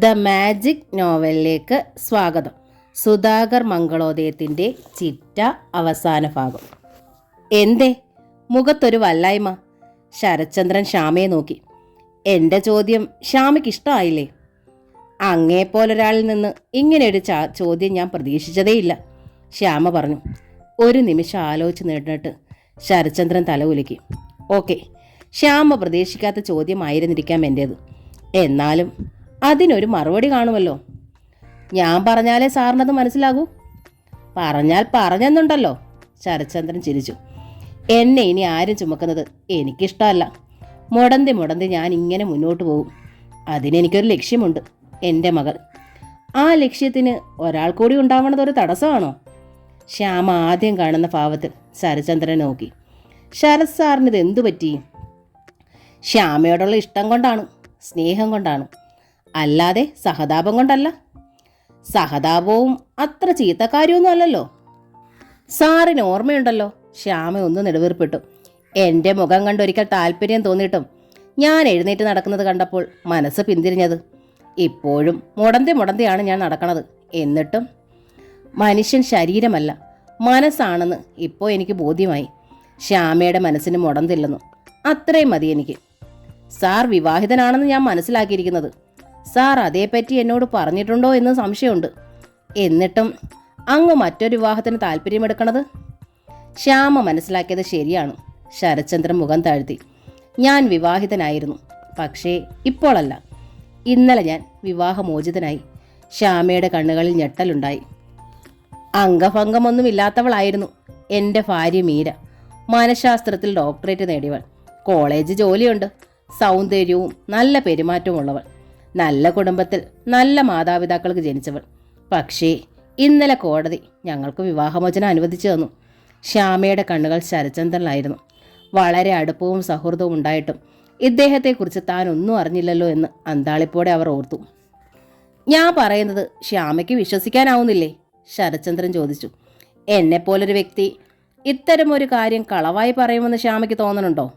The magic നോവലിലേക്ക് സ്വാഗതം. സുധാകർ മംഗളോദയത്തിൻ്റെ ചിറ്റ അവസാന ഭാഗം. എന്തേ മുഖത്തൊരു വല്ലായ്മ? ശരത്ചന്ദ്രൻ ശ്യാമയെ നോക്കി. എൻ്റെ ചോദ്യം ശ്യാമയ്ക്ക് ഇഷ്ടമായില്ലേ? അങ്ങേപ്പോലൊരാളിൽ നിന്ന് ഇങ്ങനെയൊരു ചോദ്യം ഞാൻ പ്രതീക്ഷിച്ചതേയില്ല, ശ്യാമ പറഞ്ഞു. ഒരു നിമിഷം ആലോചിച്ച് നിന്നിട്ട് ശരത്ചന്ദ്രൻ തല കുലുക്കി. ഓക്കെ, ശ്യാമ പ്രതീക്ഷിക്കാത്ത ചോദ്യമായിരുന്നിരിക്കാം എൻ്റേത്. എന്നാലും അതിനൊരു മറുപടി കാണുമല്ലോ. ഞാൻ പറഞ്ഞാലേ സാറിനത് മനസ്സിലാകൂ. പറഞ്ഞാൽ പറഞ്ഞെന്നുണ്ടല്ലോ, ശരത്ചന്ദ്രൻ ചിരിച്ചു. എന്നെ ഇനി ആരും ചുമക്കുന്നത് എനിക്കിഷ്ടമല്ല. മുടന്തി ഞാൻ ഇങ്ങനെ മുന്നോട്ട് പോകും. അതിനെനിക്കൊരു ലക്ഷ്യമുണ്ട്, എൻ്റെ മകൾ. ആ ലക്ഷ്യത്തിന് ഒരാൾ കൂടി ഉണ്ടാവണതൊരു തടസ്സമാണോ? ശ്യാമ ആദ്യം കാണുന്ന ഭാവത്തിൽ ശരത്ചന്ദ്രനെ നോക്കി. ശരത് സാറിനിത് എന്തു പറ്റി? ശ്യാമയോടുള്ള ഇഷ്ടം കൊണ്ടാണ്, സ്നേഹം കൊണ്ടാണ്, അല്ലാതെ സഹതാപം കൊണ്ടല്ല. സഹതാപവും അത്ര ചീത്ത കാര്യമൊന്നും അല്ലല്ലോ. സാറിന് ഓർമ്മയുണ്ടല്ലോ, ശ്യാമ ഒന്ന് നെടുവീർപ്പിട്ടു. എൻ്റെ മുഖം കണ്ടൊരിക്കൽ താല്പര്യം തോന്നിയിട്ടും ഞാൻ എഴുന്നേറ്റ് നടക്കുന്നത് കണ്ടപ്പോൾ മനസ്സ് പിന്തിരിഞ്ഞത്. ഇപ്പോഴും മുടന്തിയാണ് ഞാൻ നടക്കണത്. എന്നിട്ടും മനുഷ്യൻ ശരീരമല്ല, മനസ്സാണെന്ന് ഇപ്പോൾ എനിക്ക് ബോധ്യമായി. ശ്യാമയുടെ മനസ്സിന് മുടന്തില്ലെന്നു. അത്രയും മതി എനിക്ക്. സാർ വിവാഹിതനാണെന്ന് ഞാൻ മനസ്സിലാക്കിയിരിക്കുന്നത്. സാർ അതേപ്പറ്റി എന്നോട് പറഞ്ഞിട്ടുണ്ടോ എന്ന് സംശയമുണ്ട്. എന്നിട്ടും അങ്ങ് മറ്റൊരു വിവാഹത്തിന് താല്പര്യമെടുക്കണത്? ശ്യാമ മനസ്സിലാക്കിയത് ശരിയാണ്. ശരത്ചന്ദ്രൻ മുഖം താഴ്ത്തി. ഞാൻ വിവാഹിതനായിരുന്നു, പക്ഷേ ഇപ്പോഴല്ല. ഇന്നലെ ഞാൻ വിവാഹമോചിതനായി. ശ്യാമയുടെ കണ്ണുകളിൽ ഞെട്ടലുണ്ടായി. അംഗഭംഗമൊന്നുമില്ലാത്തവളായിരുന്നു എൻ്റെ ഭാര്യ മീര. മനഃശാസ്ത്രത്തിൽ ഡോക്ടറേറ്റ് നേടിയവൾ. കോളേജ് ജോലിയുണ്ട്. സൗന്ദര്യവും നല്ല പെരുമാറ്റവും ഉള്ളവൾ. നല്ല കുടുംബത്തിൽ നല്ല മാതാപിതാക്കൾക്ക് ജനിച്ചവൾ. പക്ഷേ ഇന്നലെ കോടതി ഞങ്ങൾക്ക് വിവാഹമോചനം അനുവദിച്ചു തന്നു. ശ്യാമയുടെ കണ്ണുകൾ ശരത്ചന്ദ്രനിലായിരുന്നു. വളരെ അടുപ്പവും സൗഹൃദവും ഉണ്ടായിട്ടും ഇദ്ദേഹത്തെക്കുറിച്ച് താൻ ഒന്നും അറിഞ്ഞില്ലല്ലോ എന്ന് അന്താളിപ്പോടെ അവർ ഓർത്തു. ഞാൻ പറയുന്നത് ശ്യാമയ്ക്ക് വിശ്വസിക്കാനാവുന്നില്ലേ? ശരത്ചന്ദ്രൻ ചോദിച്ചു. എന്നെപ്പോലൊരു വ്യക്തി ഇത്തരമൊരു കാര്യം കളവായി പറയുമെന്ന് ശ്യാമയ്ക്ക് തോന്നണുണ്ടോ?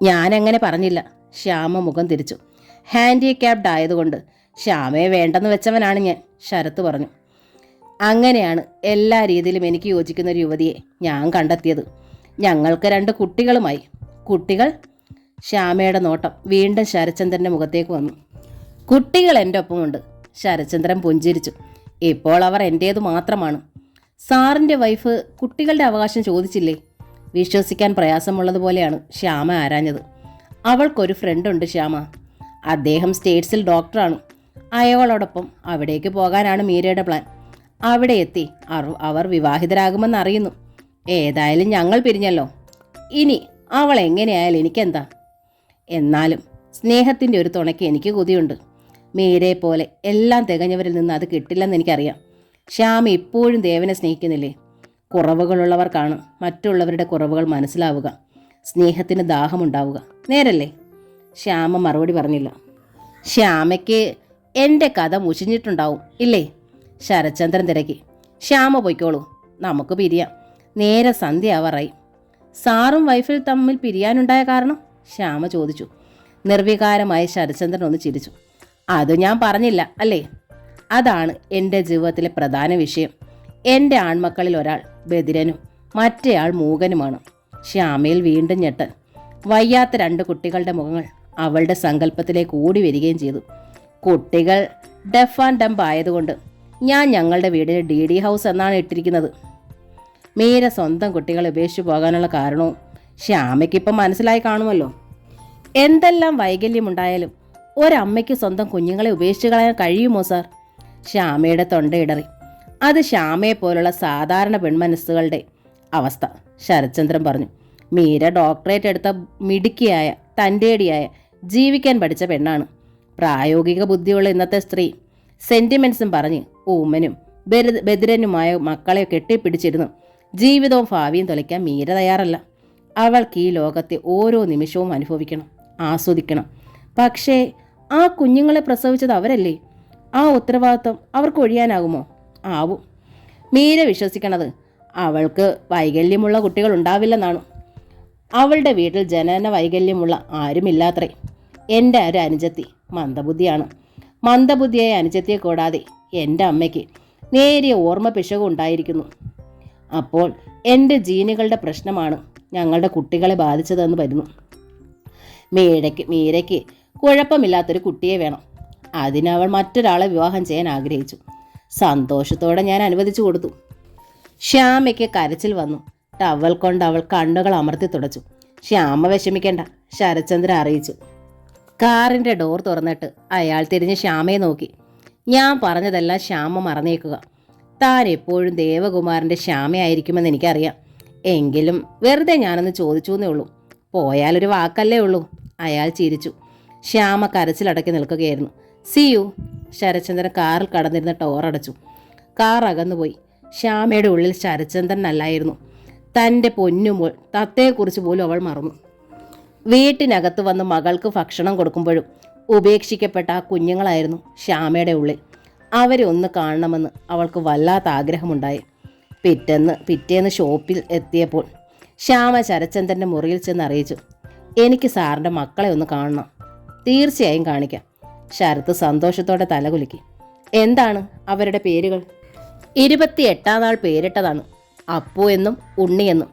ഞാനങ്ങനെ പറഞ്ഞില്ല. ശ്യാമ മുഖം തിരിച്ചു. ഹാൻഡിക്യാപ്ഡ് ആയതുകൊണ്ട് ശ്യാമയെ വേണ്ടെന്ന് വെച്ചവനാണ് ഞാൻ, ശരത്ത് പറഞ്ഞു. അങ്ങനെയാണ് എല്ലാ രീതിയിലും എനിക്ക് യോജിക്കുന്ന ഒരു യുവതിയെ ഞാൻ കണ്ടെത്തിയത്. ഞങ്ങൾക്ക് 2 കുട്ടികളുമായി. കുട്ടികൾ? ശ്യാമയുടെ നോട്ടം വീണ്ടും ശരത്ചന്ദ്രൻ്റെ മുഖത്തേക്ക് വന്നു. കുട്ടികൾ എൻ്റെ ഒപ്പമുണ്ട്. ശരത്ചന്ദ്രൻ പുഞ്ചിരിച്ചു. ഇപ്പോൾ അവർ എൻ്റേതു മാത്രമാണ്. സാറിൻ്റെ വൈഫ് കുട്ടികളുടെ അവകാശം ചോദിച്ചില്ലേ? വിശ്വസിക്കാൻ പ്രയാസമുള്ളതുപോലെയാണ് ശ്യാമ ആരാഞ്ഞത്. അവൾക്കൊരു ഫ്രണ്ടുണ്ട് ശ്യാമ. അദ്ദേഹം സ്റ്റേറ്റ്സിൽ ഡോക്ടറാണ്. അയാളോടൊപ്പം അവിടേക്ക് പോകാനാണ് മീരയുടെ പ്ലാൻ. അവിടെ എത്തി അവർ വിവാഹിതരാകുമെന്ന് അറിയുന്നു. ഏതായാലും ഞങ്ങൾ പിരിഞ്ഞല്ലോ. ഇനി അവൾ എങ്ങനെയായാലും എനിക്കെന്താ? എന്നാലും സ്നേഹത്തിൻ്റെ ഒരു തുണയ്ക്ക് എനിക്ക് കൊതിയുണ്ട്. മീരയെ പോലെ എല്ലാം തികഞ്ഞവരിൽ നിന്ന് അത് കിട്ടില്ലെന്ന് എനിക്കറിയാം. ശ്യാമ ഇപ്പോഴും ദേവനെ സ്നേഹിക്കുന്നില്ലേ? കുറവുകളുള്ളവർക്കാണ് മറ്റുള്ളവരുടെ കുറവുകൾ മനസ്സിലാവുക. സ്നേഹത്തിന് ദാഹമുണ്ടാവുക. നേരല്ലേ? ശ്യാമ മറുപടി പറഞ്ഞില്ല. ശ്യാമയ്ക്ക് എൻ്റെ കഥ മുഷിഞ്ഞിട്ടുണ്ടാവും ഇല്ലേ? ശരത്ചന്ദ്രൻ തിരക്കി. ശ്യാമ പൊയ്ക്കോളൂ, നമുക്ക് പിരിയാം. നേരെ സന്ധ്യ ആവാറായി. സാറും വൈഫിൽ തമ്മിൽ പിരിയാനുണ്ടായ കാരണം? ശ്യാമ ചോദിച്ചു. നിർവികാരമായി ശരത്ചന്ദ്രൻ ഒന്ന് ചിരിച്ചു. അത് ഞാൻ പറഞ്ഞില്ല അല്ലേ? അതാണ് എൻ്റെ ജീവിതത്തിലെ പ്രധാന വിഷയം. എൻ്റെ ആൺമക്കളിൽ ഒരാൾ ബധിരനും മറ്റേയാൾ മൂകനുമാണ്. ശ്യാമയിൽ വീണ്ടും ഞെട്ടൽ. വയ്യാത്ത 2 കുട്ടികളുടെ മുഖങ്ങൾ അവളുടെ സങ്കല്പത്തിലേക്ക് ഓടി വരികയും ചെയ്തു. കുട്ടികൾ ഡെഫ് ആൻഡ് ഡംബ് ആയതുകൊണ്ട് ഞാൻ ഞങ്ങളുടെ വീടിന് DD ഹൗസ് എന്നാണ് ഇട്ടിരിക്കുന്നത്. മീര സ്വന്തം കുട്ടികളെ ഉപേക്ഷിച്ചു പോകാനുള്ള കാരണവും ശ്യാമയ്ക്കിപ്പം മനസ്സിലായി കാണുമല്ലോ. എന്തെല്ലാം വൈകല്യമുണ്ടായാലും ഒരമ്മയ്ക്ക് സ്വന്തം കുഞ്ഞുങ്ങളെ ഉപേക്ഷിച്ച് കളയാൻ കഴിയുമോ സാർ? ശ്യാമയുടെ തൊണ്ടയിടറി. അത് ശ്യാമയെ പോലുള്ള സാധാരണ പെൺമനസ്സുകളുടെ അവസ്ഥ, ശരത്ചന്ദ്രൻ പറഞ്ഞു. മീര ഡോക്ടറേറ്റ് എടുത്ത മിടുക്കിയായ തൻ്റേടിയായ ജീവിക്കാൻ പഠിച്ച പെണ്ണാണ്. പ്രായോഗിക ബുദ്ധിയുള്ള ഇന്നത്തെ സ്ത്രീ സെൻറ്റിമെൻസും പറഞ്ഞ് ഊമനും ബധിരനുമായ മക്കളെ കെട്ടിപ്പിടിച്ചിരുന്നു ജീവിതവും ഭാവിയും തുലയ്ക്കാൻ മീര തയ്യാറല്ല. അവൾക്ക് ഈ ലോകത്തെ ഓരോ നിമിഷവും അനുഭവിക്കണം, ആസ്വദിക്കണം. പക്ഷേ ആ കുഞ്ഞുങ്ങളെ പ്രസവിച്ചത് അവരല്ലേ? ആ ഉത്തരവാദിത്വം അവർക്ക് ഒഴിയാനാകുമോ? ആവും. മീര വിശ്വസിക്കണത് അവൾക്ക് വൈകല്യമുള്ള കുട്ടികൾ ഉണ്ടാവില്ലെന്നാണ്. അവളുടെ വീട്ടിൽ ജനന വൈകല്യമുള്ള ആരുമില്ലാത്രേ. എൻ്റെ ഒരു അനുജത്തി മന്ദബുദ്ധിയാണ്. മന്ദബുദ്ധിയായ അനുജത്തിയെ കൂടാതെ എൻ്റെ അമ്മയ്ക്ക് നേരിയ ഓർമ്മ പിശകും ഉണ്ടായിരിക്കുന്നു. അപ്പോൾ എൻ്റെ ജീനുകളുടെ പ്രശ്നമാണ് ഞങ്ങളുടെ കുട്ടികളെ ബാധിച്ചതെന്ന് വരുന്നു. മീരയ്ക്ക് കുഴപ്പമില്ലാത്തൊരു കുട്ടിയെ വേണം. അതിനവൾ മറ്റൊരാളെ വിവാഹം ചെയ്യാൻ ആഗ്രഹിച്ചു. സന്തോഷത്തോടെ ഞാൻ അനുവദിച്ചു കൊടുത്തു. ശ്യാമയ്ക്ക് കരച്ചിൽ വന്നു. ടവൽ കൊണ്ട് അവൾ കണ്ണുകൾ അമർത്തി തുടച്ചു. ശ്യാമ വിഷമിക്കേണ്ട, ശരത്ചന്ദ്രൻ അറിയിച്ചു. കാറിൻ്റെ ഡോർ തുറന്നിട്ട് അയാൾ തിരിഞ്ഞ് ശ്യാമയെ നോക്കി. ഞാൻ പറഞ്ഞതെല്ലാം ശ്യാമ മറന്നേക്കുക. താൻ എപ്പോഴും ദേവകുമാരൻ്റെ ശ്യാമയായിരിക്കുമെന്ന് എനിക്കറിയാം. എങ്കിലും വെറുതെ ഞാനൊന്ന് ചോദിച്ചു എന്നേ ഉള്ളൂ. പോയാലൊരു വാക്കല്ലേ ഉള്ളൂ. അയാൾ ചിരിച്ചു. ശ്യാമ കരച്ചിലടക്കി നിൽക്കുകയായിരുന്നു. C U. ശരത്ചന്ദ്രൻ കാറിൽ കടന്നിരുന്ന ഡോറടച്ചു. കാർ അകന്നുപോയി. ശ്യാമയുടെ ഉള്ളിൽ ശരത്ചന്ദ്രൻ അല്ലായിരുന്നു. തൻ്റെ പൊന്നുമോൾ തത്തയെക്കുറിച്ച് പോലും അവൾ മറന്നു. വീട്ടിനകത്ത് വന്ന് മകൾക്ക് ഭക്ഷണം കൊടുക്കുമ്പോഴും ഉപേക്ഷിക്കപ്പെട്ട ആ കുഞ്ഞുങ്ങളായിരുന്നു ശ്യാമയുടെ ഉള്ളിൽ. അവരെ ഒന്ന് കാണണമെന്ന് അവൾക്ക് വല്ലാത്ത ആഗ്രഹമുണ്ടായി. പിറ്റേന്ന് ഷോപ്പിൽ എത്തിയപ്പോൾ ശ്യാമ ശരത്ചന്ദ്രൻ്റെ മുറിയിൽ ചെന്ന് അറിയിച്ചു, എനിക്ക് സാറിൻ്റെ മക്കളെ ഒന്ന് കാണണം. തീർച്ചയായും കാണിക്കാം. ശരത്ത് സന്തോഷത്തോടെ തലകുലുക്കി. എന്താണ് അവരുടെ പേരുകൾ? 28-ാം നാൾ പേരിട്ടതാണ്. അപ്പു എന്നും ഉണ്ണി എന്നും.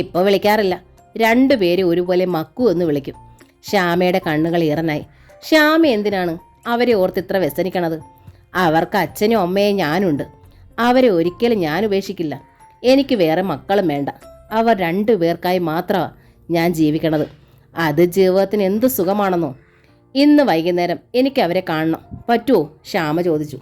ഇപ്പോൾ വിളിക്കാറില്ല. രണ്ടുപേരും ഒരുപോലെ മക്കു എന്ന് വിളിക്കും. ശ്യാമയുടെ കണ്ണുകൾ ഈറനായി. ശ്യാമ എന്തിനാണ് അവരെ ഓർത്ത് ഇത്ര വ്യസനിക്കണത്? അവർക്ക് അച്ഛനും അമ്മയും ഞാനുണ്ട്. അവരെ ഒരിക്കലും ഞാൻ ഉപേക്ഷിക്കില്ല. എനിക്ക് വേറെ മക്കളും വേണ്ട. അവർ രണ്ടുപേർക്കായി മാത്രമാണ് ഞാൻ ജീവിക്കണത്. അത് ജീവിതത്തിന് എന്ത് സുഖമാണെന്നോ. ഇന്ന് വൈകുന്നേരം എനിക്ക് അവരെ കാണണം. പറ്റുമോ? ശ്യാമ ചോദിച്ചു.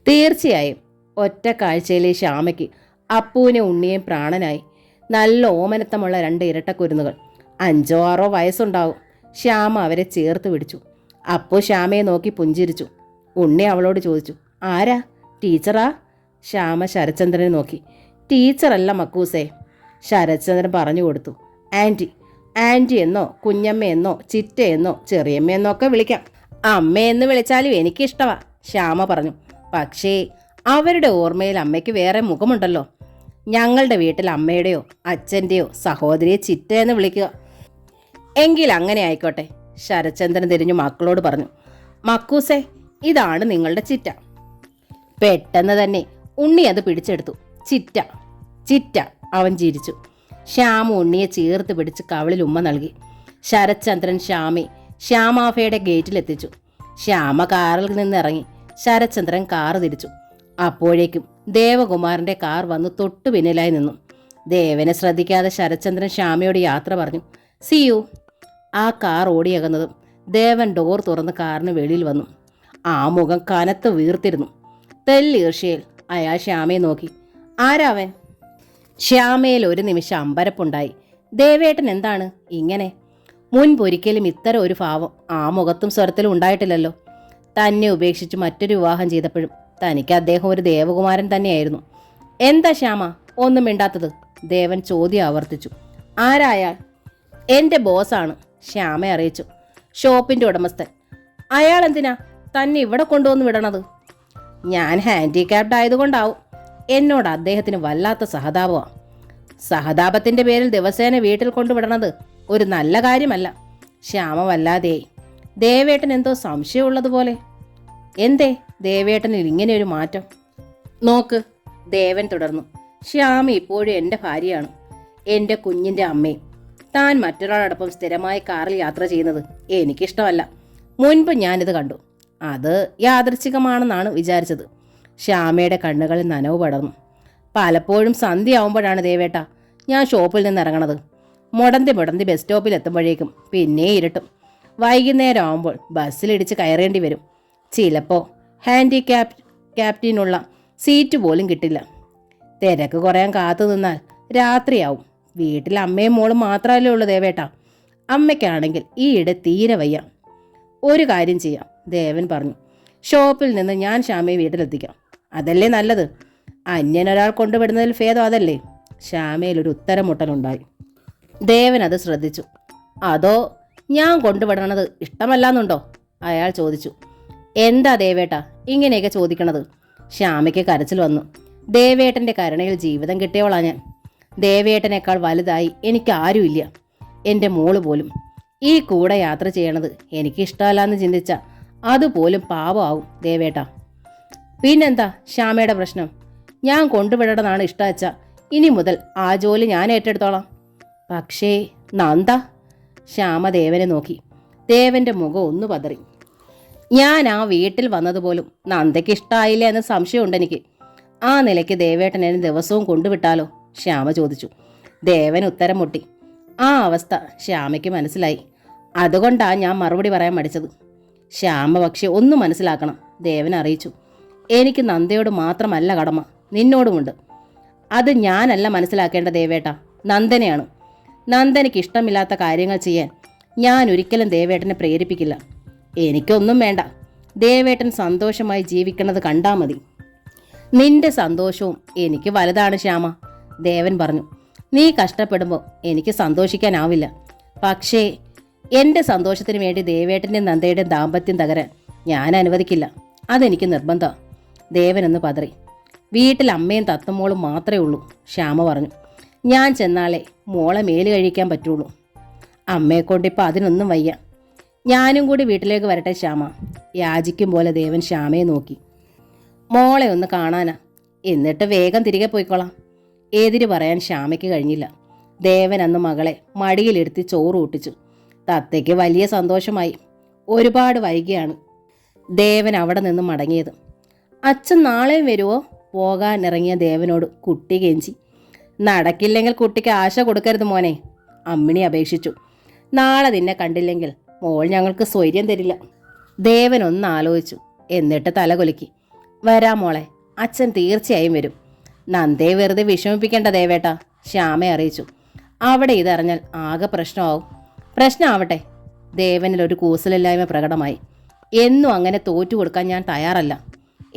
തീർച്ചയായും. ഒറ്റ കാഴ്ചയിലെ ശ്യാമയ്ക്ക് അപ്പുവിനെ ഉണ്ണിയും പ്രാണനായി. നല്ല ഓമനത്തമുള്ള 2 ഇരട്ടക്കുരുന്നുകൾ. 5-6 വയസ്സുണ്ടാവും. ശ്യാമ അവരെ ചേർത്ത് പിടിച്ചു. അപ്പു ശ്യാമയെ നോക്കി പുഞ്ചിരിച്ചു. ഉണ്ണി അവളോട് ചോദിച്ചു, ആരാ? ടീച്ചറാ? ശ്യാമ ശരത്ചന്ദ്രനെ നോക്കി. ടീച്ചറല്ല മക്കൂസേ. ശരത്ചന്ദ്രൻ പറഞ്ഞു കൊടുത്തു. ആൻറ്റി എന്നോ കുഞ്ഞമ്മയെന്നോ ചിറ്റയെന്നോ ചെറിയമ്മയെന്നോ ഒക്കെ വിളിക്കാം. അമ്മയെന്ന് വിളിച്ചാലും എനിക്കിഷ്ടമാ, ശ്യാമ പറഞ്ഞു. പക്ഷേ അവരുടെ ഓർമ്മയിൽ അമ്മയ്ക്ക് വേറെ മുഖമുണ്ടല്ലോ. ഞങ്ങളുടെ വീട്ടിൽ അമ്മയുടെയോ അച്ഛൻ്റെയോ സഹോദരിയെ ചിറ്റ എന്ന് വിളിക്കുക. എങ്കിൽ അങ്ങനെ ആയിക്കോട്ടെ. ശരത്ചന്ദ്രൻ തിരിഞ്ഞു മക്കളോട് പറഞ്ഞു. മക്കൂസേ, ഇതാണ് നിങ്ങളുടെ ചിറ്റ. പെട്ടെന്ന് തന്നെ ഉണ്ണി അത് പിടിച്ചെടുത്തു. ചിറ്റ അവൻ ചിരിച്ചു. ശ്യാമ ഉണ്ണിയെ ചേർത്ത് പിടിച്ച് കവിളിൽ ഉമ്മ നൽകി. ശരത്ചന്ദ്രൻ ശ്യാമാഫയുടെ ഗേറ്റിലെത്തിച്ചു. ശ്യാമ കാറിൽ നിന്നിറങ്ങി. ശരത്ചന്ദ്രൻ കാറ് തിരിച്ചു. അപ്പോഴേക്കും ദേവകുമാരൻ്റെ കാർ വന്ന് തൊട്ടു പിന്നിലായി നിന്നു. ദേവനെ ശ്രദ്ധിക്കാതെ ശരത്ചന്ദ്രൻ ശ്യാമയോട് യാത്ര പറഞ്ഞു. See you. ആ കാർ ഓടിയകുന്നതും ദേവൻ ഡോർ തുറന്ന് കാറിന് വെളിയിൽ വന്നു. ആ മുഖം കനത്ത് വീർത്തിരുന്നു. തെല്ലീർഷ്യയിൽ അയാൾ ശ്യാമയെ നോക്കി. ആരാവൻ? ശ്യാമയിൽ ഒരു നിമിഷം അമ്പരപ്പുണ്ടായി. ദേവേട്ടൻ എന്താണ് ഇങ്ങനെ? മുൻപൊരിക്കലും ഇത്തരം ഒരു ഭാവം ആ മുഖത്തും സ്വരത്തിലും ഉണ്ടായിട്ടില്ലല്ലോ. തന്നെ ഉപേക്ഷിച്ച് മറ്റൊരു വിവാഹം ചെയ്തപ്പോഴും തനിക്ക് അദ്ദേഹം ഒരു ദേവകുമാരൻ തന്നെയായിരുന്നു. എന്താ ശ്യാമ ഒന്നും മിണ്ടാത്തത്? ദേവൻ ചോദ്യം ആവർത്തിച്ചു. ആരായാൾ? എൻ്റെ ബോസാണ്, ശ്യാമ അറിയിച്ചു. ഷോപ്പിൻ്റെ ഉടമസ്ഥൻ. അയാൾ എന്തിനാ തന്നെ ഇവിടെ കൊണ്ടുവന്ന് വിടണത്? ഞാൻ ഹാൻഡിക്യാപ്ഡ് ആയതുകൊണ്ടാവും. എന്നോട് അദ്ദേഹത്തിന് വല്ലാത്ത സഹതാപമാണ്. സഹതാപത്തിൻ്റെ പേരിൽ ദിവസേന വീട്ടിൽ കൊണ്ടുവിടണത് ഒരു നല്ല കാര്യമല്ല. ശ്യാമ വല്ലാതെയായി. ദേവേട്ടൻ എന്തോ സംശയമുള്ളതുപോലെ. എന്തേ ദേവേട്ടനിൽ ഇങ്ങനെ ഒരു മാറ്റം? നോക്ക്, ദേവൻ തുടർന്നു. ശ്യാമ ഇപ്പോഴും എൻ്റെ ഭാര്യയാണ്, എൻ്റെ കുഞ്ഞിൻ്റെ അമ്മയും. താൻ മറ്റൊരാളോടൊപ്പം സ്ഥിരമായി കാറിൽ യാത്ര ചെയ്യുന്നത് എനിക്കിഷ്ടമല്ല. മുൻപ് ഞാനിത് കണ്ടു. അത് യാദൃച്ഛികമാണെന്നാണ് വിചാരിച്ചത്. ശ്യാമയുടെ കണ്ണുകളിൽ നനവ് പടർന്നു. പലപ്പോഴും സന്ധ്യയാവുമ്പോഴാണ് ദേവേട്ട ഞാൻ ഷോപ്പിൽ നിന്ന് ഇറങ്ങണത്. മുടന്തി ബസ് സ്റ്റോപ്പിൽ എത്തുമ്പോഴേക്കും പിന്നെ ഇരുട്ടും. വൈകുന്നേരം ആവുമ്പോൾ ബസ്സിലിടിച്ച് കയറേണ്ടി വരും. ചിലപ്പോൾ ഹാൻഡിക്യാപ്റ്റിനുള്ള സീറ്റ് പോലും കിട്ടില്ല. തിരക്ക് കുറയാൻ കാത്തു നിന്നാൽ രാത്രിയാവും. വീട്ടിൽ അമ്മയും മോളും മാത്രമല്ലേ ഉള്ളൂ ദേവേട്ട. അമ്മയ്ക്കാണെങ്കിൽ ഈയിടെ തീരെ വയ്യ. ഒരു കാര്യം ചെയ്യാം, ദേവൻ പറഞ്ഞു. ഷോപ്പിൽ നിന്ന് ഞാൻ ശ്യാമയെ വീട്ടിലെത്തിക്കാം. അതല്ലേ നല്ലത്. അന്യനൊരാൾ കൊണ്ടുവിടുന്നതിൽ ഭേദം അതല്ലേ? ശ്യാമയിലൊരു ഉത്തരമുട്ടലുണ്ടായി. ദേവൻ അത് ശ്രദ്ധിച്ചു. അതോ ഞാൻ കൊണ്ടുവിടണത് ഇഷ്ടമല്ലാന്നുണ്ടോ? അയാൾ ചോദിച്ചു. എന്താ ദേവേട്ട ഇങ്ങനെയൊക്കെ ചോദിക്കണത്? ശ്യാമയ്ക്ക് കരച്ചിൽ വന്നു. ദേവേട്ടൻ്റെ കരുണയിൽ ജീവിതം കിട്ടിയവളാ ഞാൻ. ദേവേട്ടനേക്കാൾ വലുതായി എനിക്കാരുമില്ല, എൻ്റെ മോള് പോലും. ഈ കൂടെ യാത്ര ചെയ്യണത് എനിക്കിഷ്ടമല്ലാന്ന് ചിന്തിച്ച അതുപോലും പാവമാവും ദേവേട്ട. പിന്നെന്താ ശ്യാമയുടെ പ്രശ്നം? ഞാൻ കൊണ്ടുവിടണമെന്നാണ് ഇഷ്ടം വെച്ചാ ഇനി മുതൽ ആ ജോലി ഞാൻ ഏറ്റെടുത്തോളാം. പക്ഷേ നന്ദ. ശ്യാമ ദേവനെ നോക്കി. ദേവന്റെ മുഖം ഒന്ന് പതറി. ഞാൻ ആ വീട്ടിൽ വന്നതുപോലും നന്ദയ്ക്ക് ഇഷ്ടമായില്ല എന്ന് സംശയമുണ്ട് എനിക്ക്. ആ നിലയ്ക്ക് ദേവേട്ടൻ എന്നെ ദിവസവും കൊണ്ടുവിട്ടാലോ? ശ്യാമ ചോദിച്ചു. ദേവൻ ഉത്തരം മുട്ടി. ആ അവസ്ഥ ശ്യാമയ്ക്ക് മനസ്സിലായി. അതുകൊണ്ടാണ് ഞാൻ മറുപടി പറയാൻ മടിച്ചത്. ശ്യാമ പക്ഷെ ഒന്ന് മനസ്സിലാക്കണം, ദേവൻ അറിയിച്ചു. എനിക്ക് നന്ദയോട് മാത്രമല്ല കടമ, നിന്നോടുമുണ്ട്. അത് ഞാനല്ല മനസ്സിലാക്കേണ്ട ദേവേട്ട, നന്ദനെയാണ്. നന്ദനയ്ക്ക് ഇഷ്ടമില്ലാത്ത കാര്യങ്ങൾ ചെയ്യാൻ ഞാൻ ഒരിക്കലും ദേവേട്ടനെ പ്രേരിപ്പിക്കില്ല. എനിക്കൊന്നും വേണ്ട, ദേവേട്ടൻ സന്തോഷമായി ജീവിക്കുന്നത് കണ്ടാൽ മതി. നിന്റെ സന്തോഷവും എനിക്ക് വലുതാണ് ശ്യാമ, ദേവൻ പറഞ്ഞു. നീ കഷ്ടപ്പെടുമ്പോൾ എനിക്ക് സന്തോഷിക്കാനാവില്ല. പക്ഷേ എൻ്റെ സന്തോഷത്തിന് വേണ്ടി ദേവേട്ടൻ്റെയും നന്ദയുടെയും ദാമ്പത്യം തകരാൻ ഞാൻ അനുവദിക്കില്ല. അതെനിക്ക് നിർബന്ധമാണ്. ദേവനൊന്ന് പതറി. വീട്ടിൽ അമ്മയും തത്തമ്മോളും മാത്രമേ ഉള്ളൂ, ശ്യാമ പറഞ്ഞു. ഞാൻ ചെന്നാലേ മോളെ മേല് കഴിക്കാൻ പറ്റുള്ളൂ. അമ്മയെക്കൊണ്ടിപ്പോൾ അതിനൊന്നും വയ്യ. ഞാനും കൂടി വീട്ടിലേക്ക് വരട്ടെ ശ്യാമ? യാചിക്കും പോലെ ദേവൻ ശ്യാമയെ നോക്കി. മോളെ ഒന്ന് കാണാനാ, എന്നിട്ട് വേഗം തിരികെ പോയിക്കോളാം. എതിര് പറയാൻ ശ്യാമയ്ക്ക് കഴിഞ്ഞില്ല. ദേവൻ അന്ന് മകളെ മടിയിലെടുത്ത് ചോറ് ഊട്ടിച്ചു. തത്തയ്ക്ക് വലിയ സന്തോഷമായി. ഒരുപാട് വൈകിയാണ് ദേവൻ അവിടെ നിന്ന് മടങ്ങിയത്. അച്ഛൻ നാളെയും വരുമോ? പോകാനിറങ്ങിയ ദേവനോട് കുട്ടി കെഞ്ചി. നടക്കില്ലെങ്കിൽ കുട്ടിക്ക് ആശ കൊടുക്കരുത് മോനെ, അമ്മിണി അപേക്ഷിച്ചു. നാളെ നിന്നെ കണ്ടില്ലെങ്കിൽ മോൾ ഞങ്ങൾക്ക് സ്വൈര്യം തരില്ല. ദേവൻ ഒന്ന് ആലോചിച്ചു, എന്നിട്ട് തലകുലുക്കി. വരാം മോളെ, അച്ഛൻ തീർച്ചയായും വരും. നന്ദയെ വെറുതെ വിഷമിപ്പിക്കേണ്ട ദേവേട്ട, ശ്യാമയെ അറിയിച്ചു. അവിടെ ഇതറിഞ്ഞാൽ ആകെ പ്രശ്നമാവും. പ്രശ്നമാവട്ടെ. ദേവനിലൊരു കൂസലില്ലായ്മ പ്രകടമായി. എന്നും അങ്ങനെ തോറ്റു കൊടുക്കാൻ ഞാൻ തയ്യാറല്ല.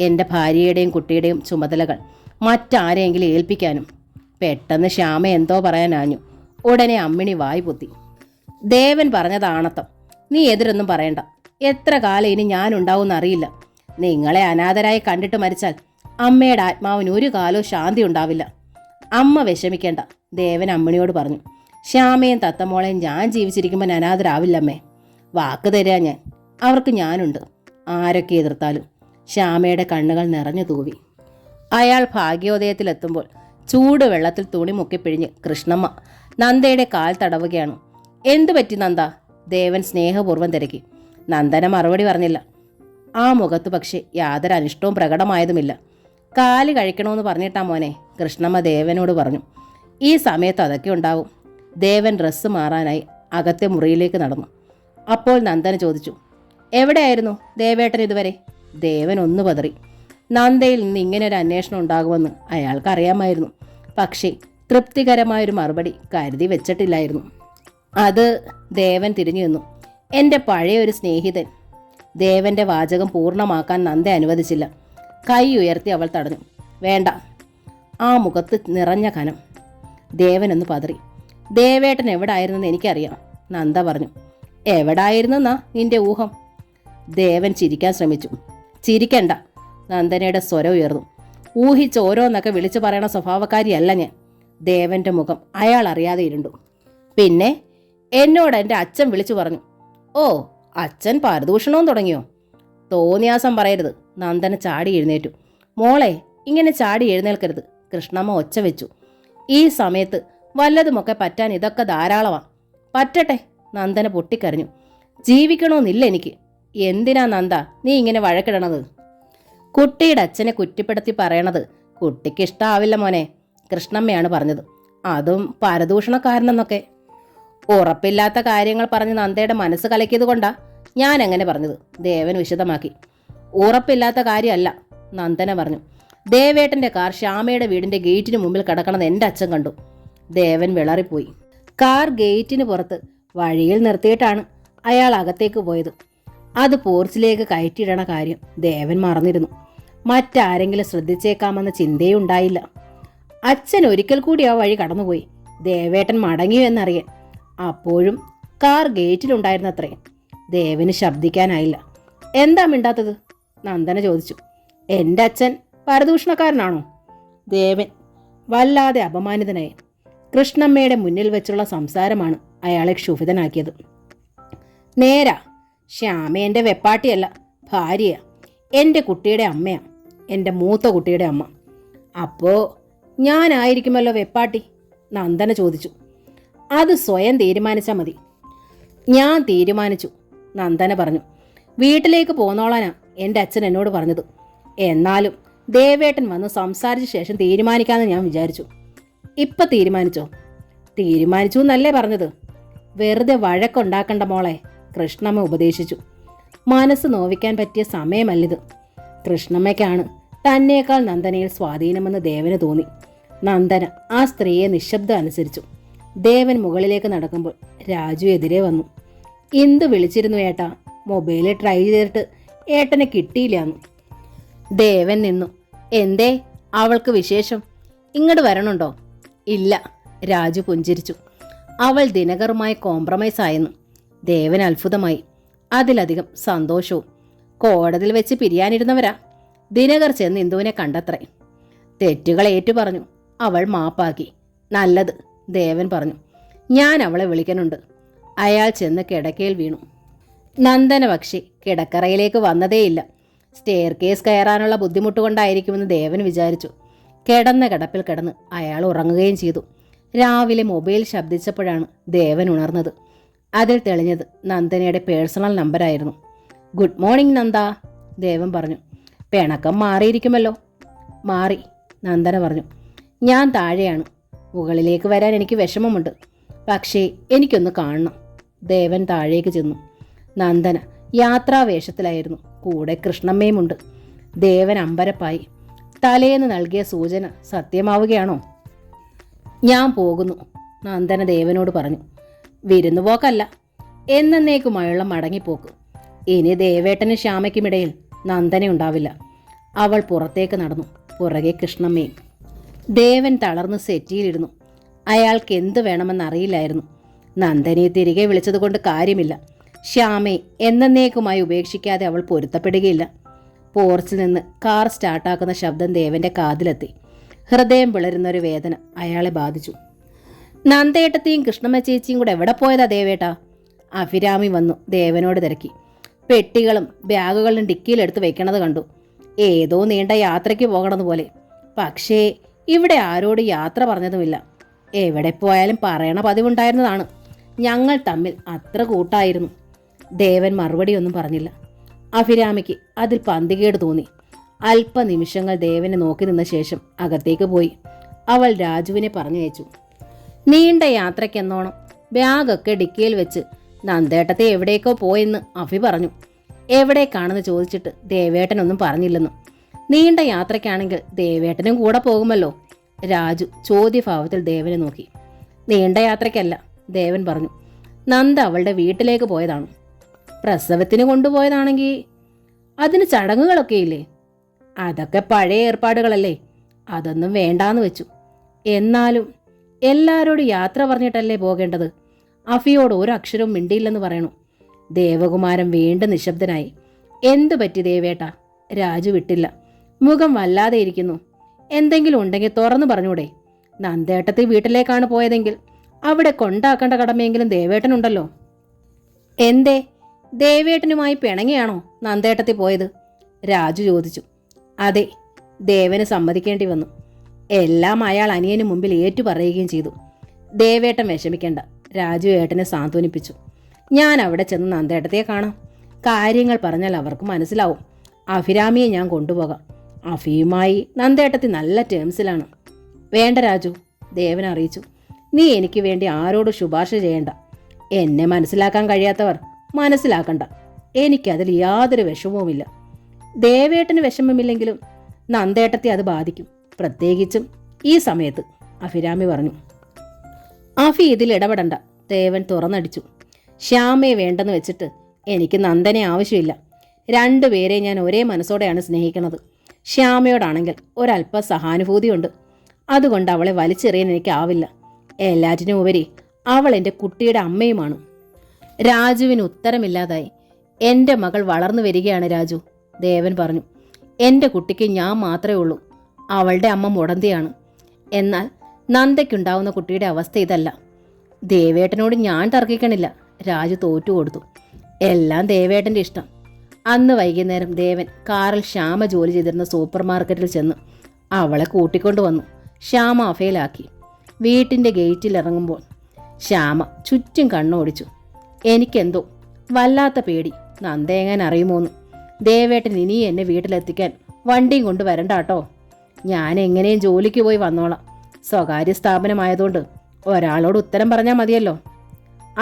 എൻ്റെ ഭാര്യയുടെയും കുട്ടിയുടെയും ചുമതലകൾ മറ്റാരെയെങ്കിലും ഏൽപ്പിക്കാനും. പെട്ടെന്ന് ശ്യാമ എന്തോ പറയാനാഞ്ഞു. ഉടനെ അമ്മിണി വായി പൊത്തി. ദേവൻ പറഞ്ഞതാണത്തം. നീ എതിരൊന്നും പറയണ്ട. എത്ര കാലം ഇനി ഞാനുണ്ടാവും അറിയില്ല. നിങ്ങളെ അനാഥരായി കണ്ടിട്ട് മരിച്ചാൽ അമ്മയുടെ ആത്മാവിന് ഒരു കാലവും ശാന്തി ഉണ്ടാവില്ല. അമ്മ വിഷമിക്കേണ്ട, ദേവൻ അമ്മിണിയോട് പറഞ്ഞു. ശ്യാമയും തത്തമ്മോളെയും ഞാൻ ജീവിച്ചിരിക്കുമ്പോൾ അനാഥരാവില്ലമ്മേ. വാക്ക് തരാ ഞാൻ. അവർക്ക് ഞാനുണ്ട്, ആരൊക്കെ എതിർത്താലും. ശ്യാമയുടെ കണ്ണുകൾ നിറഞ്ഞു തൂവി. അയാൾ ഭാഗ്യോദയത്തിലെത്തുമ്പോൾ ചൂടുവെള്ളത്തിൽ തുണി മുക്കിപ്പിഴിഞ്ഞ് കൃഷ്ണമ്മ നന്ദയുടെ കാൽ തടവുകയാണ്. എന്തു പറ്റി നന്ദ? ദേവൻ സ്നേഹപൂർവ്വം തിരക്കി. നന്ദന മറുപടി പറഞ്ഞില്ല. ആ മുഖത്ത് പക്ഷേ യാതൊരു അനിഷ്ടവും പ്രകടമായതുമില്ല. കാല് കഴിക്കണമെന്ന് പറഞ്ഞിട്ടാ മോനെ, കൃഷ്ണമ്മ ദേവനോട് പറഞ്ഞു. ഈ സമയത്ത് അതൊക്കെ ഉണ്ടാവും. ദേവൻ ഡ്രസ്സ് മാറാനായി അകത്തെ മുറിയിലേക്ക് നടന്നു. അപ്പോൾ നന്ദന ചോദിച്ചു, എവിടെയായിരുന്നു ദേവേട്ടൻ ഇതുവരെ? ദേവൻ ഒന്ന് പതറി. നന്ദയിൽ നിന്ന് ഇങ്ങനൊരു അന്വേഷണം ഉണ്ടാകുമെന്ന് അയാൾക്കറിയാമായിരുന്നു. പക്ഷേ തൃപ്തികരമായൊരു മറുപടി കരുതി വെച്ചിട്ടില്ലായിരുന്നു. അത് ദേവൻ തിരിഞ്ഞു നിന്നു. എൻ്റെ പഴയ ഒരു സ്നേഹിതൻ. ദേവൻ്റെ വാചകം പൂർണ്ണമാക്കാൻ നന്ദ അനുവദിച്ചില്ല. കൈ ഉയർത്തി അവൾ തടഞ്ഞു. വേണ്ട. ആ മുഖത്ത് നിറഞ്ഞ കനം. ദേവനൊന്ന് പതറി. ദേവേട്ടൻ എവിടായിരുന്നെന്ന് എനിക്കറിയാം, നന്ദ പറഞ്ഞു. എവിടായിരുന്നെന്നാ നിന്റെ ഊഹം? ദേവൻ ചിരിക്കാൻ ശ്രമിച്ചു. ചിരിക്കണ്ട, നന്ദനയുടെ സ്വരം ഉയർന്നു. ഊഹിച്ച് ഓരോന്നൊക്കെ വിളിച്ചു പറയണ സ്വഭാവക്കാരിയല്ല ഞാൻ. ദേവന്റെ മുഖം അയാൾ അറിയാതെ ഇരുണ്ടു. പിന്നെ എന്നോട് എൻ്റെ അച്ഛൻ വിളിച്ചു പറഞ്ഞു. ഓ, അച്ഛൻ പരദൂഷണവും തുടങ്ങിയോ? തോന്നിയാസം പറയരുത്. നന്ദന ചാടി എഴുന്നേറ്റു. മോളെ, ഇങ്ങനെ ചാടി എഴുന്നേൽക്കരുത്, കൃഷ്ണമ്മ ഒച്ച വെച്ചു. ഈ സമയത്ത് വല്ലതുമൊക്കെ പറ്റാൻ ഇതൊക്കെ ധാരാളമാണ്. പറ്റട്ടെ, നന്ദന പൊട്ടിക്കരഞ്ഞു. ജീവിക്കണമെന്നില്ല എനിക്ക്. എന്തിനാ നന്ദ നീ ഇങ്ങനെ വഴക്കിടണത്? കുട്ടിയുടെ അച്ഛനെ കുറ്റപ്പെടുത്തി പറയണത് കുട്ടിക്ക് ഇഷ്ടാവില്ല മോനെ, കൃഷ്ണമ്മയാണ് പറഞ്ഞത്. അതും പരദൂഷണക്കാരനെന്നൊക്കെ. ഉറപ്പില്ലാത്ത കാര്യങ്ങൾ പറഞ്ഞ് നന്ദയുടെ മനസ്സ് കലക്കിയത് കൊണ്ടാ ഞാൻ അങ്ങനെ പറഞ്ഞത്, ദേവൻ വിശദമാക്കി. ഉറപ്പില്ലാത്ത കാര്യമല്ല, നന്ദന പറഞ്ഞു. ദേവേട്ടൻ്റെ കാർ ശ്യാമയുടെ വീടിൻ്റെ ഗേറ്റിന് മുമ്പിൽ കിടക്കണമെന്ന് എൻ്റെ അച്ഛൻ കണ്ടു. ദേവൻ വിളറിപ്പോയി. കാർ ഗേറ്റിന് പുറത്ത് വഴിയിൽ നിർത്തിയിട്ടാണ് അയാൾ അകത്തേക്ക് പോയത്. അത് പോർച്ചിലേക്ക് കയറ്റിയിടണ കാര്യം ദേവൻ മറന്നിരുന്നു. മറ്റാരെങ്കിലും ശ്രദ്ധിച്ചേക്കാമെന്ന ചിന്തയേ ഉണ്ടായില്ല. അച്ഛൻ ഒരിക്കൽ കൂടി ആ വഴി കടന്നുപോയി. ദേവേട്ടൻ മടങ്ങിയോ എന്നറിയാൻ. അപ്പോഴും കാർ ഗേറ്റിലുണ്ടായിരുന്നത്രേ. ദേവന് ശബ്ദിക്കാനായില്ല. എന്താ മിണ്ടാത്തത്? നന്ദന ചോദിച്ചു. എൻ്റെ അച്ഛൻ പരദൂഷണക്കാരനാണോ? ദേവൻ വല്ലാതെ അപമാനിതനായി. കൃഷ്ണമ്മയുടെ മുന്നിൽ വെച്ചുള്ള സംസാരമാണ് അയാളെ ക്ഷുഭിതനാക്കിയത്. നേരാ, ശ്യാമ എൻ്റെ വെപ്പാട്ടിയല്ല, ഭാര്യയാണ്, എൻ്റെ കുട്ടിയുടെ അമ്മയാണ്, എൻ്റെ മൂത്ത കുട്ടിയുടെ അമ്മ. അപ്പോൾ ഞാനായിരിക്കുമല്ലോ വെപ്പാട്ടി? നന്ദന ചോദിച്ചു. അത് സ്വയം തീരുമാനിച്ചാൽ മതി. ഞാൻ തീരുമാനിച്ചു, നന്ദന പറഞ്ഞു. വീട്ടിലേക്ക് പോന്നോളാനാ എൻ്റെ അച്ഛൻ എന്നോട് പറഞ്ഞത്. എന്നാലും ദേവേട്ടൻ വന്ന് സംസാരിച്ച ശേഷം തീരുമാനിക്കാമെന്ന് ഞാൻ വിചാരിച്ചു. ഇപ്പം തീരുമാനിച്ചോ? തീരുമാനിച്ചു എന്നല്ലേ പറഞ്ഞത്? വെറുതെ വഴക്കുണ്ടാക്കണ്ട മോളെ, കൃഷ്ണമ്മ ഉപദേശിച്ചു. മനസ്സ് നോവിക്കാൻ പറ്റിയ സമയമല്ലിത്. കൃഷ്ണമ്മയ്ക്കാണ് തന്നേക്കാൾ നന്ദനയിൽ സ്വാധീനമെന്ന് ദേവന് തോന്നി. നന്ദന ആ സ്ത്രീയെ നിശബ്ദം അനുസരിച്ചു. ദേവൻ മുകളിലേക്ക് നടക്കുമ്പോൾ രാജു എതിരെ വന്നു. എന്ത് വിളിച്ചിരുന്നു ഏട്ടാ? മൊബൈലിൽ ട്രൈ ചെയ്തിട്ട് ഏട്ടനെ കിട്ടിയില്ലാന്നു. ദേവൻ നിന്നു. എന്തേ, അവൾക്ക് വിശേഷം? ഇങ്ങോട്ട് വരണുണ്ടോ? ഇല്ല, രാജു പുഞ്ചിരിച്ചു. അവൾ ദിനകറുമായി കോംപ്രമൈസ് ആയെന്നു. ദേവൻ അത്ഭുതമായി, അതിലധികം സന്തോഷവും. കോടതിയിൽ വെച്ച് പിരിയാനിരുന്നവരാ. ദിനകർ ചെന്ന് ഇന്ദുവിനെ കണ്ടത്രേ. തെറ്റുകൾ ഏറ്റു പറഞ്ഞു. അവൾ മാപ്പാക്കി. നല്ലത്, ദേവൻ പറഞ്ഞു. ഞാൻ അവളെ വിളിക്കുന്നുണ്ട്. അയാൾ ചെന്ന് കിടക്കയിൽ വീണു. നന്ദന പക്ഷേ കിടക്കറയിലേക്ക് വന്നതേയില്ല. സ്റ്റെയർ കേസ് കയറാനുള്ള ബുദ്ധിമുട്ട് കൊണ്ടായിരിക്കുമെന്ന് ദേവൻ വിചാരിച്ചു. കിടന്ന കിടപ്പിൽ കിടന്ന് അയാൾ ഉറങ്ങുകയും ചെയ്തു. രാവിലെ മൊബൈൽ ശബ്ദിച്ചപ്പോഴാണ് ദേവൻ ഉണർന്നത്. അതിൽ തെളിഞ്ഞത് നന്ദനയുടെ പേഴ്സണൽ നമ്പരായിരുന്നു. ഗുഡ് മോർണിംഗ് നന്ദ, ദേവൻ പറഞ്ഞു. പിണക്കം മാറിയിരിക്കുമല്ലോ. മാറി, നന്ദന പറഞ്ഞു. ഞാൻ താഴെയാണ്. മുകളിലേക്ക് വരാൻ എനിക്ക് വിഷമമുണ്ട്. പക്ഷേ എനിക്കൊന്ന് കാണണം. ദേവൻ താഴേക്ക് ചെന്നു. നന്ദന യാത്രാവേഷത്തിലായിരുന്നു. കൂടെ കൃഷ്ണമ്മയുമുണ്ട്. ദേവൻ അമ്പരപ്പായി. തലേന്ന് നൽകിയ സൂചന സത്യമാവുകയാണോ? ഞാൻ പോകുന്നു, നന്ദന ദേവനോട് പറഞ്ഞു. വിരുന്നുപോക്കല്ല, എന്നേക്കുമായുള്ള മടങ്ങിപ്പോക്ക്. ഇനി ദേവേട്ടനും ശ്യാമയ്ക്കുമിടയിൽ നന്ദന അവൾ പുറത്തേക്ക് നടന്നു. പുറകെ കൃഷ്ണമ്മയും. ദേവൻ തളർന്ന് സെറ്റിയിലിരുന്നു. അയാൾക്ക് എന്തു വേണമെന്നറിയില്ലായിരുന്നു. നന്ദനയെ തിരികെ വിളിച്ചതുകൊണ്ട് കാര്യമില്ല. ശ്യാമയെ എന്നേക്കുമായി ഉപേക്ഷിക്കാതെ അവൾ പൊരുത്തപ്പെടുകയില്ല. പോർച്ചിൽ നിന്ന് കാർ സ്റ്റാർട്ടാക്കുന്ന ശബ്ദം ദേവന്റെ കാതിലെത്തി. ഹൃദയം പിളരുന്നൊരു വേദന അയാളെ ബാധിച്ചു. നന്ദേട്ടത്തെയും കൃഷ്ണമ്മ ചേച്ചിയും കൂടെ എവിടെ പോയതാ ദേവേട്ടാ? അഭിരാമി വന്നു ദേവനോട് തിരക്കി. പെട്ടികളും ബാഗുകളും ഡിക്കിയിലെടുത്ത് വെക്കണത് കണ്ടു. ഏതോ നീണ്ട യാത്രയ്ക്ക് പോകണതുപോലെ. പക്ഷേ ഇവിടെ ആരോട് യാത്ര പറഞ്ഞതുമില്ല. എവിടെ പോയാലും പറയണ പതിവുണ്ടായിരുന്നതാണ്. ഞങ്ങൾ തമ്മിൽ അത്ര കൂട്ടായിരുന്നു. ദേവൻ മറുപടിയൊന്നും പറഞ്ഞില്ല. അഭിരാമിക്ക് അതിൽ പന്തികേട് തോന്നി. അല്പനിമിഷങ്ങൾ ദേവനെ നോക്കി നിന്ന ശേഷം അകത്തേക്ക് പോയി. അവൾ രാജുവിനെ പറഞ്ഞയച്ചു. നീണ്ട യാത്രയ്ക്കെന്നോണം ബാഗൊക്കെ ഡിക്കിയിൽ വെച്ച് നന്ദേട്ടത്തെ എവിടേക്കോ പോയെന്ന് അഭി പറഞ്ഞു. എവിടേക്കാണെന്ന് ചോദിച്ചിട്ട് ദേവേട്ടനൊന്നും പറഞ്ഞില്ലെന്നും. നീണ്ട യാത്രയ്ക്കാണെങ്കിൽ ദേവേട്ടനും കൂടെ പോകുമല്ലോ. രാജു ചോദ്യഭാവത്തിൽ ദേവനെ നോക്കി. നീണ്ട യാത്രയ്ക്കല്ല, ദേവൻ പറഞ്ഞു. നന്ദ അവളുടെ വീട്ടിലേക്ക് പോയതാണ്. പ്രസവത്തിന് കൊണ്ടുപോയതാണെങ്കിൽ അതിന് ചടങ്ങുകളൊക്കെ ഇല്ലേ? അതൊക്കെ പഴയ ഏർപ്പാടുകളല്ലേ, അതൊന്നും വേണ്ടാന്ന് വെച്ചു. എന്നാലും എല്ലാവരോടും യാത്ര പറഞ്ഞിട്ടല്ലേ പോകേണ്ടത്. അഫിയോട് ഒരു അക്ഷരവും മിണ്ടിയില്ലെന്ന് പറയണു. ദേവകുമാരൻ വീണ്ടും നിശബ്ദനായി. എന്തു പറ്റി ദേവേട്ടാ? രാജു വിട്ടില്ല. മുഖം വല്ലാതെ ഇരിക്കുന്നു. എന്തെങ്കിലും ഉണ്ടെങ്കിൽ തുറന്നു പറഞ്ഞൂടെ? നന്ദേട്ടത്തെ വീട്ടിലേക്കാണ് പോയതെങ്കിൽ അവിടെ കൊണ്ടാക്കേണ്ട കടമയെങ്കിലും ദേവേട്ടനുണ്ടല്ലോ. എന്തേ, ദേവേട്ടനുമായി പിണങ്ങിയാണോ നന്ദേട്ടത്തിൽ പോയത്? രാജു ചോദിച്ചു. അതെ, ദേവന് സമ്മതിക്കേണ്ടി വന്നു. എല്ലാം അയാൾ അനിയന് മുമ്പിൽ ഏറ്റുപറയുകയും ചെയ്തു. ദേവേട്ടൻ വിഷമിക്കേണ്ട, രാജു ഏട്ടനെ സാന്ത്വനിപ്പിച്ചു. ഞാൻ അവിടെ ചെന്ന് നന്ദേട്ടത്തെ കാണാം. കാര്യങ്ങൾ പറഞ്ഞാൽ അവർക്ക് മനസ്സിലാവും. അഭിരാമിയെ ഞാൻ കൊണ്ടുപോകാം. അഫിയുമായി നന്ദേട്ടത്തി നല്ല ടേംസിലാണ്. വേണ്ട രാജു, ദേവൻ അറിയിച്ചു. നീ എനിക്ക് വേണ്ടി ആരോട് ശുപാർശ ചെയ്യണ്ട. എന്നെ മനസ്സിലാക്കാൻ കഴിയാത്തവർ മനസ്സിലാക്കണ്ട. എനിക്കതിൽ യാതൊരു വിഷമവുമില്ല. ദേവേട്ടന് വിഷമമില്ലെങ്കിലും നന്ദേട്ടത്തെ അത് ബാധിക്കും, പ്രത്യേകിച്ചും ഈ സമയത്ത്, അഭിരാമി പറഞ്ഞു. അഫി ഇതിൽ ഇടപെടണ്ട, ദേവൻ തുറന്നടിച്ചു. ശ്യാമയെ വേണ്ടെന്ന് വെച്ചിട്ട് എനിക്ക് നന്ദനെ ആവശ്യമില്ല. രണ്ടുപേരെ ഞാൻ ഒരേ മനസ്സോടെയാണ് സ്നേഹിക്കുന്നത്. ശ്യാമയോടാണെങ്കിൽ ഒരല്പ സഹാനുഭൂതിയുണ്ട്. അതുകൊണ്ട് അവളെ വലിച്ചെറിയാൻ എനിക്കാവില്ല. എല്ലാറ്റിനും ഉപരി അവൾ എൻ്റെ കുട്ടിയുടെ അമ്മയുമാണ്. രാജുവിന് ഉത്തരമില്ലാതായി. എൻ്റെ മകൾ വളർന്നു വരികയാണ് രാജു, ദേവൻ പറഞ്ഞു. എൻ്റെ കുട്ടിക്ക് ഞാൻ മാത്രമേ ഉള്ളൂ. അവളുടെ അമ്മ മുടന്തിയാണ്. എന്നാൽ നന്ദയ്ക്കുണ്ടാവുന്ന കുട്ടിയുടെ അവസ്ഥ ഇതല്ല. ദേവേട്ടനോട് ഞാൻ തർക്കിക്കണില്ല. രാജു തോറ്റുകൊടുത്തു. എല്ലാം ദേവേട്ടൻ്റെ ഇഷ്ടം. അന്ന് വൈകുന്നേരം ദേവൻ കാറിൽ ശ്യാമ ജോലി ചെയ്തിരുന്ന സൂപ്പർ മാർക്കറ്റിൽ ചെന്ന് അവളെ കൂട്ടിക്കൊണ്ടു വന്നു. ശ്യാമ അഫയിലാക്കി. വീട്ടിൻ്റെ ഗേറ്റിൽ ഇറങ്ങുമ്പോൾ ശ്യാമ ചുറ്റും കണ്ണോടിച്ചു. എനിക്കെന്തോ വല്ലാത്ത പേടി, നന്ദ എങ്ങനെ അറിയുമോന്ന്. ദേവേട്ടൻ ഇനി എന്നെ വീട്ടിലെത്തിക്കാൻ വണ്ടിയും കൊണ്ട് വരണ്ടാട്ടോ. ഞാൻ എങ്ങനെയും ജോലിക്ക് പോയി വന്നോളാം. സ്വകാര്യ സ്ഥാപനമായതുകൊണ്ട് ഒരാളോട് ഉത്തരം പറഞ്ഞാൽ മതിയല്ലോ.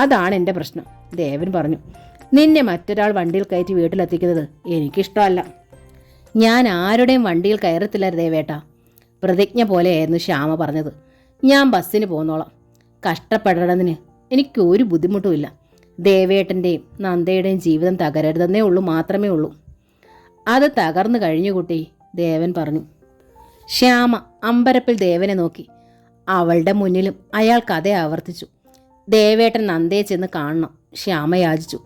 അതാണ് എൻ്റെ പ്രശ്നം, ദേവൻ പറഞ്ഞു. നിന്നെ മറ്റൊരാൾ വണ്ടിയിൽ കയറ്റി വീട്ടിലെത്തിക്കുന്നത് എനിക്കിഷ്ടമല്ല. ഞാൻ ആരുടെയും വണ്ടിയിൽ കയറത്തില്ല ദേവേട്ട. പ്രതിജ്ഞ പോലെയായിരുന്നു ശ്യാമ പറഞ്ഞത്. ഞാൻ ബസ്സിന് പോന്നോളാം. കഷ്ടപ്പെടേണ്ടതിന് എനിക്ക് ഒരു ബുദ്ധിമുട്ടുമില്ല. ദേവേട്ടൻ്റെയും നന്ദയുടെയും ജീവിതം തകരരുതെന്നേ ഉള്ളൂ, മാത്രമേ ഉള്ളൂ. അത് തകർന്നു കഴിഞ്ഞു കുട്ടി, ദേവൻ പറഞ്ഞു. ശ്യാമ അമ്പരപ്പിൽ ദേവനെ നോക്കി. അവളുടെ മുന്നിലും അയാൾ കഥ ആവർത്തിച്ചു. ദേവേട്ടൻ നന്ദയെ ചെന്ന് കാണണം, ശ്യാമ യാചിച്ചു.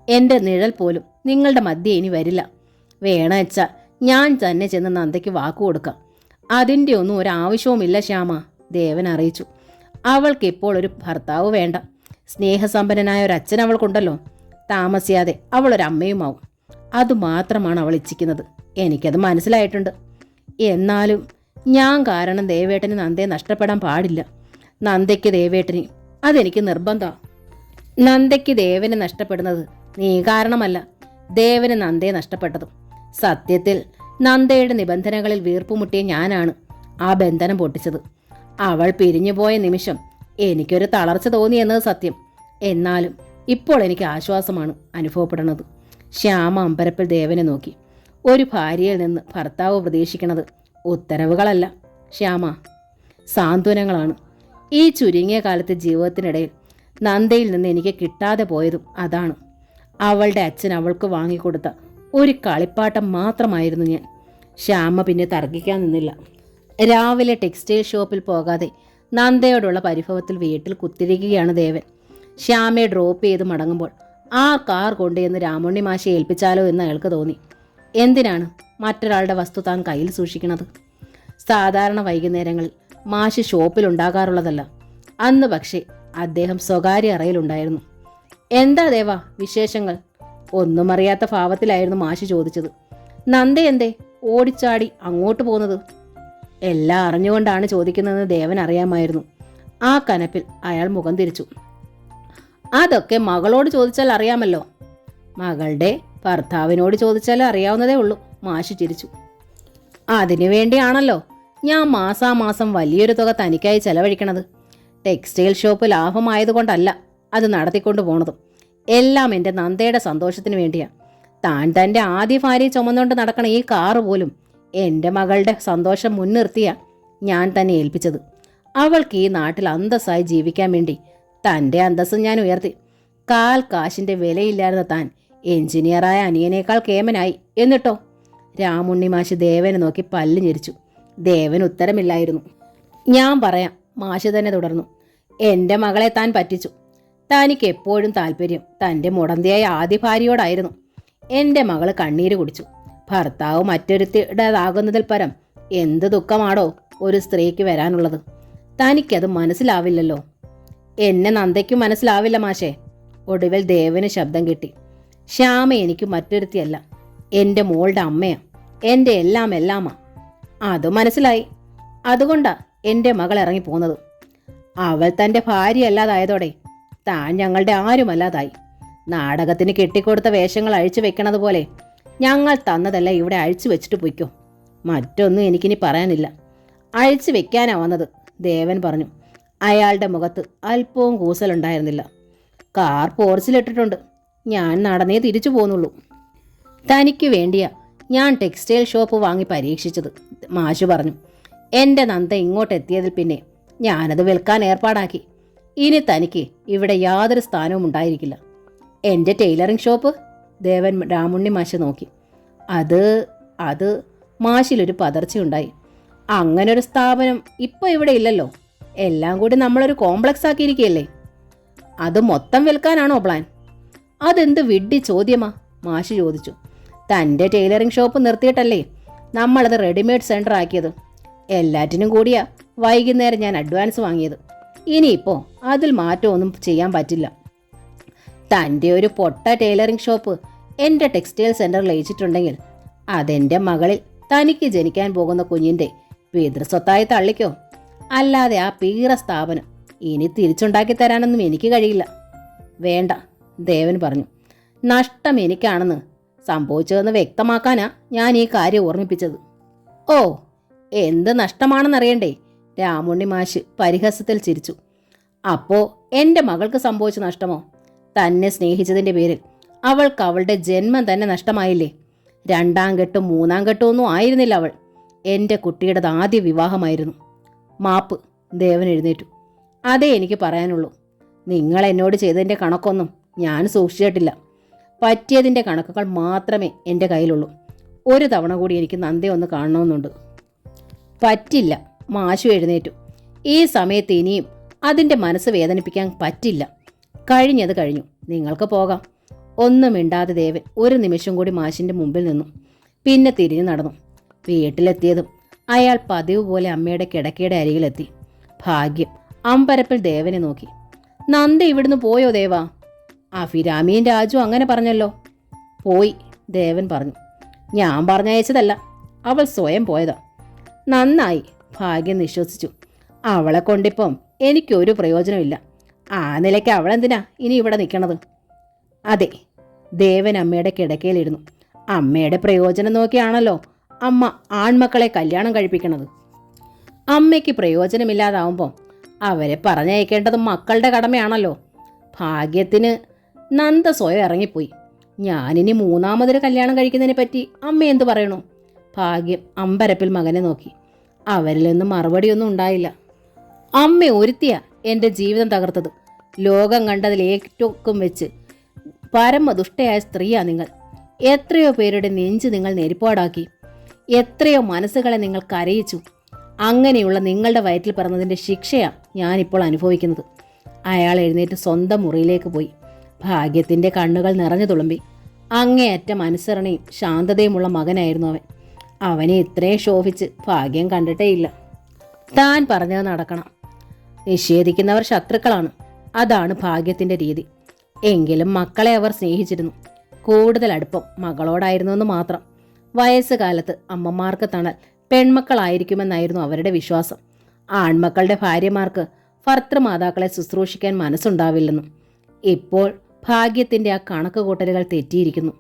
എൻ്റെ നിഴൽ പോലും നിങ്ങളുടെ മധ്യേ ഇനി വരില്ല. വേണമെച്ചാൽ ഞാൻ തന്നെ ചെന്ന് നന്ദയ്ക്ക് വാക്കു കൊടുക്കാം. അതിൻ്റെ ഒന്നും ഒരാവശ്യവുമില്ല ശ്യാമ, ദേവൻ അറിയിച്ചു. അവൾക്ക് ഇപ്പോൾ ഒരു ഭർത്താവ് വേണ്ട. സ്നേഹസമ്പന്നനായ ഒരു അച്ഛൻ അവൾക്കുണ്ടല്ലോ. താമസിയാതെ അവളൊരമ്മയുമാവും. അതുമാത്രമാണ് അവൾ ഇച്ഛിക്കുന്നത്. എനിക്കത് മനസ്സിലായിട്ടുണ്ട്. എന്നാലും ഞാൻ കാരണം ദേവേട്ടന് നന്ദയെ നഷ്ടപ്പെടാൻ പാടില്ല. നന്ദയ്ക്ക് ദേവേട്ടന് അതെനിക്ക് നിർബന്ധമാണ്. നന്ദയ്ക്ക് ദേവനെ നഷ്ടപ്പെടുന്നത് നീ കാരണമല്ല, ദേവന് നന്ദയെ നഷ്ടപ്പെട്ടതും. സത്യത്തിൽ നന്ദയുടെ നിബന്ധനകളിൽ വീർപ്പുമുട്ടിയ ഞാനാണ് ആ ബന്ധനം പൊട്ടിച്ചത്. അവൾ പിരിഞ്ഞുപോയ നിമിഷം എനിക്കൊരു തളർച്ച തോന്നിയെന്നത് സത്യം. എന്നാലും ഇപ്പോൾ എനിക്ക് ആശ്വാസമാണ് അനുഭവപ്പെടുന്നത്. ശ്യാമ അമ്പരപ്പിൽ ദേവനെ നോക്കി. ഒരു ഭാര്യയിൽ നിന്ന് ഭർത്താവ് പ്രതീക്ഷിക്കുന്നത് ഉത്തരവുകളല്ല ശ്യാമ, സാന്ത്വനങ്ങളാണ്. ഈ ചുരുങ്ങിയ കാലത്തെ ജീവിതത്തിനിടയിൽ നന്ദയിൽ നിന്ന് എനിക്ക് കിട്ടാതെ പോയതും അതാണ്. അവളുടെ അച്ഛൻ അവൾക്ക് വാങ്ങിക്കൊടുത്ത ഒരു കളിപ്പാട്ടം മാത്രമായിരുന്നു ഞാൻ. ശ്യാമ പിന്നെ തർക്കിക്കാൻ നിന്നില്ല. രാവിലെ ടെക്സ്റ്റൈൽ ഷോപ്പിൽ പോകാതെ നന്ദയോടുള്ള പരിഭവത്തിൽ വീട്ടിൽ കുത്തിരിക്കുകയാണ് ദേവൻ. ശ്യാമയെ ഡ്രോപ്പ് ചെയ്ത് മടങ്ങുമ്പോൾ ആ കാർ കൊണ്ടുവന്ന് രാമുണ്ണി മാഷെ ഏൽപ്പിച്ചാലോ എന്ന് അയാൾക്ക് തോന്നി. എന്തിനാണ് മറ്റൊരാളുടെ വസ്തു താൻ കയ്യിൽ സൂക്ഷിക്കുന്നത്? സാധാരണ വൈകുന്നേരങ്ങളിൽ മാഷ് ഷോപ്പിലുണ്ടാകാറുള്ളതല്ല. അന്ന് പക്ഷേ അദ്ദേഹം സ്വകാര്യ അറയിലുണ്ടായിരുന്നു. എന്താ ദേവാ വിശേഷങ്ങൾ? ഒന്നും അറിയാത്ത ഭാവത്തിലായിരുന്നു മാഷ് ചോദിച്ചത്. നന്ദ എന്തേ ഓടിച്ചാടി അങ്ങോട്ട് പോകുന്നത്? എല്ലാം അറിഞ്ഞുകൊണ്ടാണ് ചോദിക്കുന്നതെന്ന് ദേവൻ അറിയാമായിരുന്നു. ആ കനപ്പിൽ അയാൾ മുഖം തിരിച്ചു. അതൊക്കെ മകളോട് ചോദിച്ചാൽ അറിയാമല്ലോ. മകളുടെ ഭർത്താവിനോട് ചോദിച്ചാൽ അറിയാവുന്നതേ ഉള്ളൂ, മാഷ് ചിരിച്ചു. അതിനു വേണ്ടിയാണല്ലോ ഞാൻ മാസാമാസം വലിയൊരു തുക തനിക്കായി ചെലവഴിക്കണത്. ടെക്സ്റ്റൈൽ ഷോപ്പ് ലാഭമായതുകൊണ്ടല്ല അത് നടത്തിക്കൊണ്ടു പോണതും. എല്ലാം എൻ്റെ നന്ദയുടെ സന്തോഷത്തിന് വേണ്ടിയാണ്. താൻ തൻ്റെ ആദ്യ ഭാര്യയെ ചുമന്നുകൊണ്ട് നടക്കണ ഈ കാറ് പോലും എൻ്റെ മകളുടെ സന്തോഷം മുൻനിർത്തിയ ഞാൻ തന്നെ ഏൽപ്പിച്ചത്. അവൾക്ക് ഈ നാട്ടിൽ അന്തസ്സായി ജീവിക്കാൻ വേണ്ടി തൻ്റെ അന്തസ്സ് ഞാൻ ഉയർത്തി. കാൽ കാശിൻ്റെ വിലയില്ലായിരുന്ന താൻ എഞ്ചിനീയറായ അനിയനേക്കാൾ കേമനായി. എന്നിട്ടോ? രാമുണ്ണി മാഷ് ദേവനെ നോക്കി പല്ല് ഞെരിച്ചു. ദേവൻ ഉത്തരമില്ലായിരുന്നു. ഞാൻ പറയാം, മാഷ് തന്നെ തുടർന്നു. എൻ്റെ മകളെ താൻ പറ്റിച്ചു. തനിക്ക് എപ്പോഴും താല്പര്യം തൻ്റെ മുടന്തിയായ ആദ്യ ഭാര്യയോടായിരുന്നു. എൻ്റെ മകള് കണ്ണീര് കുടിച്ചു. ഭർത്താവ് മറ്റൊരുത്തിയുടേതാകുന്നതിൽ പരം എന്ത് ദുഃഖമാണോ ഒരു സ്ത്രീക്ക് വരാനുള്ളത്? തനിക്കത് മനസ്സിലാവില്ലല്ലോ. എന്നെ നന്ദയ്ക്കും മനസ്സിലാവില്ല മാഷേ. ഒടുവിൽ ദേവന് ശബ്ദം കിട്ടി. ശ്യാമ എനിക്ക് മറ്റൊരുത്തിയല്ല, എൻ്റെ മോളുടെ അമ്മയാ, എൻ്റെ എല്ലാമാ. അത് മനസ്സിലായി. അതുകൊണ്ടാ എൻ്റെ മകൾ ഇറങ്ങിപ്പോന്നത്. അവൾ തൻ്റെ ഭാര്യയല്ലാതായതോടെ താൻ ഞങ്ങളുടെ ആരുമല്ലാതായി. നാടകത്തിന് കെട്ടിക്കൊടുത്ത വേഷങ്ങൾ അഴിച്ചു വെക്കണത് പോലെ ഞങ്ങൾ തന്നതല്ല ഇവിടെ അഴിച്ചു വെച്ചിട്ട് പൊയ്ക്കോ. മറ്റൊന്നും എനിക്കിനി പറയാനില്ല. അഴിച്ചു വെക്കാനാ വന്നത്, ദേവൻ പറഞ്ഞു. അയാളുടെ മുഖത്ത് അല്പവും കൂസലുണ്ടായിരുന്നില്ല. കാർ പോർച്ചിലിട്ടിട്ടുണ്ട്. ഞാൻ നടന്നേ തിരിച്ചു പോന്നുള്ളൂ. തനിക്ക് വേണ്ടിയാ ഞാൻ ടെക്സ്റ്റൈൽ ഷോപ്പ് വാങ്ങി പരീക്ഷിച്ചത്, മാഷു പറഞ്ഞു. എൻ്റെ നന്ദ ഇങ്ങോട്ടെത്തിയതിൽ പിന്നെ ഞാനത് വിൽക്കാൻ ഏർപ്പാടാക്കി. ഇനി തനിക്ക് ഇവിടെ യാതൊരു സ്ഥാനവും ഉണ്ടായിരിക്കില്ല. എൻ്റെ ടൈലറിംഗ് ഷോപ്പ്? ദേവൻ രാമുണ്ണി മാഷ് നോക്കി. അത് മാഷിലൊരു പതർച്ചയുണ്ടായി. അങ്ങനൊരു സ്ഥാപനം ഇപ്പോൾ ഇവിടെ ഇല്ലല്ലോ. എല്ലാം കൂടി നമ്മളൊരു കോംപ്ലക്സ് ആക്കിയിരിക്കുകയല്ലേ. അത് മൊത്തം വിൽക്കാനാണോ പ്ലാൻ? അതെന്ത് വിഡ്ഢി ചോദ്യമാ, മാഷ് ചോദിച്ചു. തൻ്റെ ടൈലറിംഗ് ഷോപ്പ് നിർത്തിയിട്ടല്ലേ നമ്മളത് റെഡിമെയ്ഡ് സെൻറ്റർ ആക്കിയത്. എല്ലാറ്റിനും കൂടിയാ വൈകുന്നേരം ഞാൻ അഡ്വാൻസ് വാങ്ങിയത്. ഇനിയിപ്പോൾ അതിൽ മാറ്റമൊന്നും ചെയ്യാൻ പറ്റില്ല. തൻ്റെ ഒരു പൊട്ട ടൈലറിംഗ് ഷോപ്പ് എൻ്റെ ടെക്സ്റ്റൈൽ സെൻറ്ററിൽ ലയിച്ചിട്ടുണ്ടെങ്കിൽ അതെൻ്റെ മകളിൽ തനിക്ക് ജനിക്കാൻ പോകുന്ന കുഞ്ഞിൻ്റെ പിതൃസ്വത്തായി തള്ളിക്കോ. അല്ലാതെ ആ പീറ സ്ഥാപനം ഇനി തിരിച്ചുണ്ടാക്കി തരാനൊന്നും എനിക്ക് കഴിയില്ല. വേണ്ട, ദേവൻ പറഞ്ഞു. നഷ്ടം എനിക്കാണെന്ന് സംഭവിച്ചതെന്ന് വ്യക്തമാക്കാനാ ഞാൻ ഈ കാര്യം ഓർമ്മിപ്പിച്ചത്. ഓ, എന്ത് നഷ്ടമാണെന്നറിയണ്ടേ? രാമുണ്ണി മാഷ് പരിഹസത്തിൽ ചിരിച്ചു. അപ്പോ എൻ്റെ മകൾക്ക് സംഭവിച്ച നഷ്ടമോ? തന്നെ സ്നേഹിച്ചതിൻ്റെ പേരിൽ അവൾക്ക് അവളുടെ ജന്മം തന്നെ നഷ്ടമായില്ലേ? 2ാം കെട്ടും 3ാം കെട്ടും ഒന്നും ആയിരുന്നില്ല അവൾ. എൻ്റെ കുട്ടിയുടേത് ആദ്യ വിവാഹമായിരുന്നു. മാപ്പ്. ദേവൻ എഴുന്നേറ്റു. അതേ എനിക്ക് പറയാനുള്ളൂ. നിങ്ങൾ എന്നോട് ചെയ്തതിൻ്റെ കണക്കൊന്നും ഞാൻ സൂക്ഷിച്ചിട്ടില്ല. പറ്റിയതിൻ്റെ കണക്കുകൾ മാത്രമേ എൻ്റെ കയ്യിലുള്ളൂ. ഒരു തവണ കൂടി എനിക്ക് നന്ദി ഒന്ന് കാണണമെന്നുണ്ട്. പറ്റില്ല. മാഷു എഴുന്നേറ്റു. ഈ സമയത്ത് ഇനിയും അതിൻ്റെ മനസ്സ് വേദനിപ്പിക്കാൻ പറ്റില്ല. കഴിഞ്ഞത് കഴിഞ്ഞു. നിങ്ങൾക്ക് പോകാം. ഒന്നും മിണ്ടാതെ ദേവൻ ഒരു നിമിഷം കൂടി മാഷിൻ്റെ മുമ്പിൽ നിന്നു. പിന്നെ തിരിഞ്ഞു നടന്നു. വീട്ടിലെത്തിയതും അയാൾ പതിവ് പോലെ അമ്മയുടെ കിടക്കയുടെ അരികിലെത്തി. ഭാഗ്യം. അമ്പരപ്പിൽ ദേവനെ നോക്കി. നന്ദി ഇവിടുന്ന് പോയോ ദേവാ? അഭിരാമിയും രാജു അങ്ങനെ പറഞ്ഞല്ലോ. പോയി, ദേവൻ പറഞ്ഞു. ഞാൻ പറഞ്ഞയച്ചതല്ല, അവൾ സ്വയം പോയതാ. നന്നായി, ഭാഗ്യം നിശ്വസിച്ചു. അവളെ കൊണ്ടിപ്പം എനിക്കൊരു പ്രയോജനമില്ല. ആ നിലയ്ക്ക് അവളെന്തിനാ ഇനി ഇവിടെ നിൽക്കണത്? അതെ, ദേവൻ അമ്മയുടെ കിടക്കയിലിരുന്നു. അമ്മയുടെ പ്രയോജനം നോക്കിയാണല്ലോ അമ്മ ആൺമക്കളെ കല്യാണം കഴിപ്പിക്കണത്. അമ്മയ്ക്ക് പ്രയോജനമില്ലാതാവുമ്പോൾ അവരെ പറഞ്ഞയക്കേണ്ടത് മക്കളുടെ കടമയാണല്ലോ. ഭാഗ്യത്തിന് നന്ദ സ്വയം ഇറങ്ങിപ്പോയി. ഞാനിനി 3ാമതൊരു കല്യാണം കഴിക്കുന്നതിനെ പറ്റി അമ്മ എന്തു പറയണു? ഭാഗ്യം അമ്പരപ്പിൽ മകനെ നോക്കി. അവരിൽ നിന്നും മറുപടിയൊന്നും ഉണ്ടായില്ല. അമ്മ ഒരുത്തിയ എൻ്റെ ജീവിതം തകർത്തത്. ലോകം കണ്ടതിൽ ഏറ്റവും വെച്ച് പരമദുഷ്ടയായ സ്ത്രീയാ നിങ്ങൾ. എത്രയോ പേരുടെ നെഞ്ച് നിങ്ങൾ നെരിപ്പാടാക്കി. എത്രയോ മനസ്സുകളെ നിങ്ങൾ കരയിച്ചു. അങ്ങനെയുള്ള നിങ്ങളുടെ വയറ്റിൽ പിറന്നതിൻ്റെ ശിക്ഷയാണ് ഞാനിപ്പോൾ അനുഭവിക്കുന്നത്. അയാൾ എഴുന്നേറ്റ് സ്വന്തം മുറിയിലേക്ക് പോയി. ഭാഗ്യത്തിൻ്റെ കണ്ണുകൾ നിറഞ്ഞു തുളുമ്പി. അങ്ങേയറ്റം അനുസരണയും ശാന്തതയുമുള്ള മകനായിരുന്നു അവൻ. അവനെ ഇത്രയും ശോഭിച്ച് ഭാഗ്യം കണ്ടിട്ടേയില്ല. താൻ പറഞ്ഞത് നടക്കണം. നിഷേധിക്കുന്നവർ ശത്രുക്കളാണ്. അതാണ് ഭാഗ്യത്തിൻ്റെ രീതി. എങ്കിലും മക്കളെ അവർ സ്നേഹിച്ചിരുന്നു. കൂടുതൽ അടുപ്പം മകളോടായിരുന്നുവെന്ന് മാത്രം. വയസ്സുകാലത്ത് അമ്മമാർക്ക് തണൽ പെൺമക്കളായിരിക്കുമെന്നായിരുന്നു അവരുടെ വിശ്വാസം. ആൺമക്കളുടെ ഭാര്യമാർക്ക് ഭർത്തൃമാതാക്കളെ ശുശ്രൂഷിക്കാൻ മനസ്സുണ്ടാവില്ലെന്നും. ഇപ്പോൾ ഭാഗ്യത്തിൻ്റെ ആ കണക്ക് കൂട്ടലുകൾ തെറ്റിയിരിക്കുന്നു.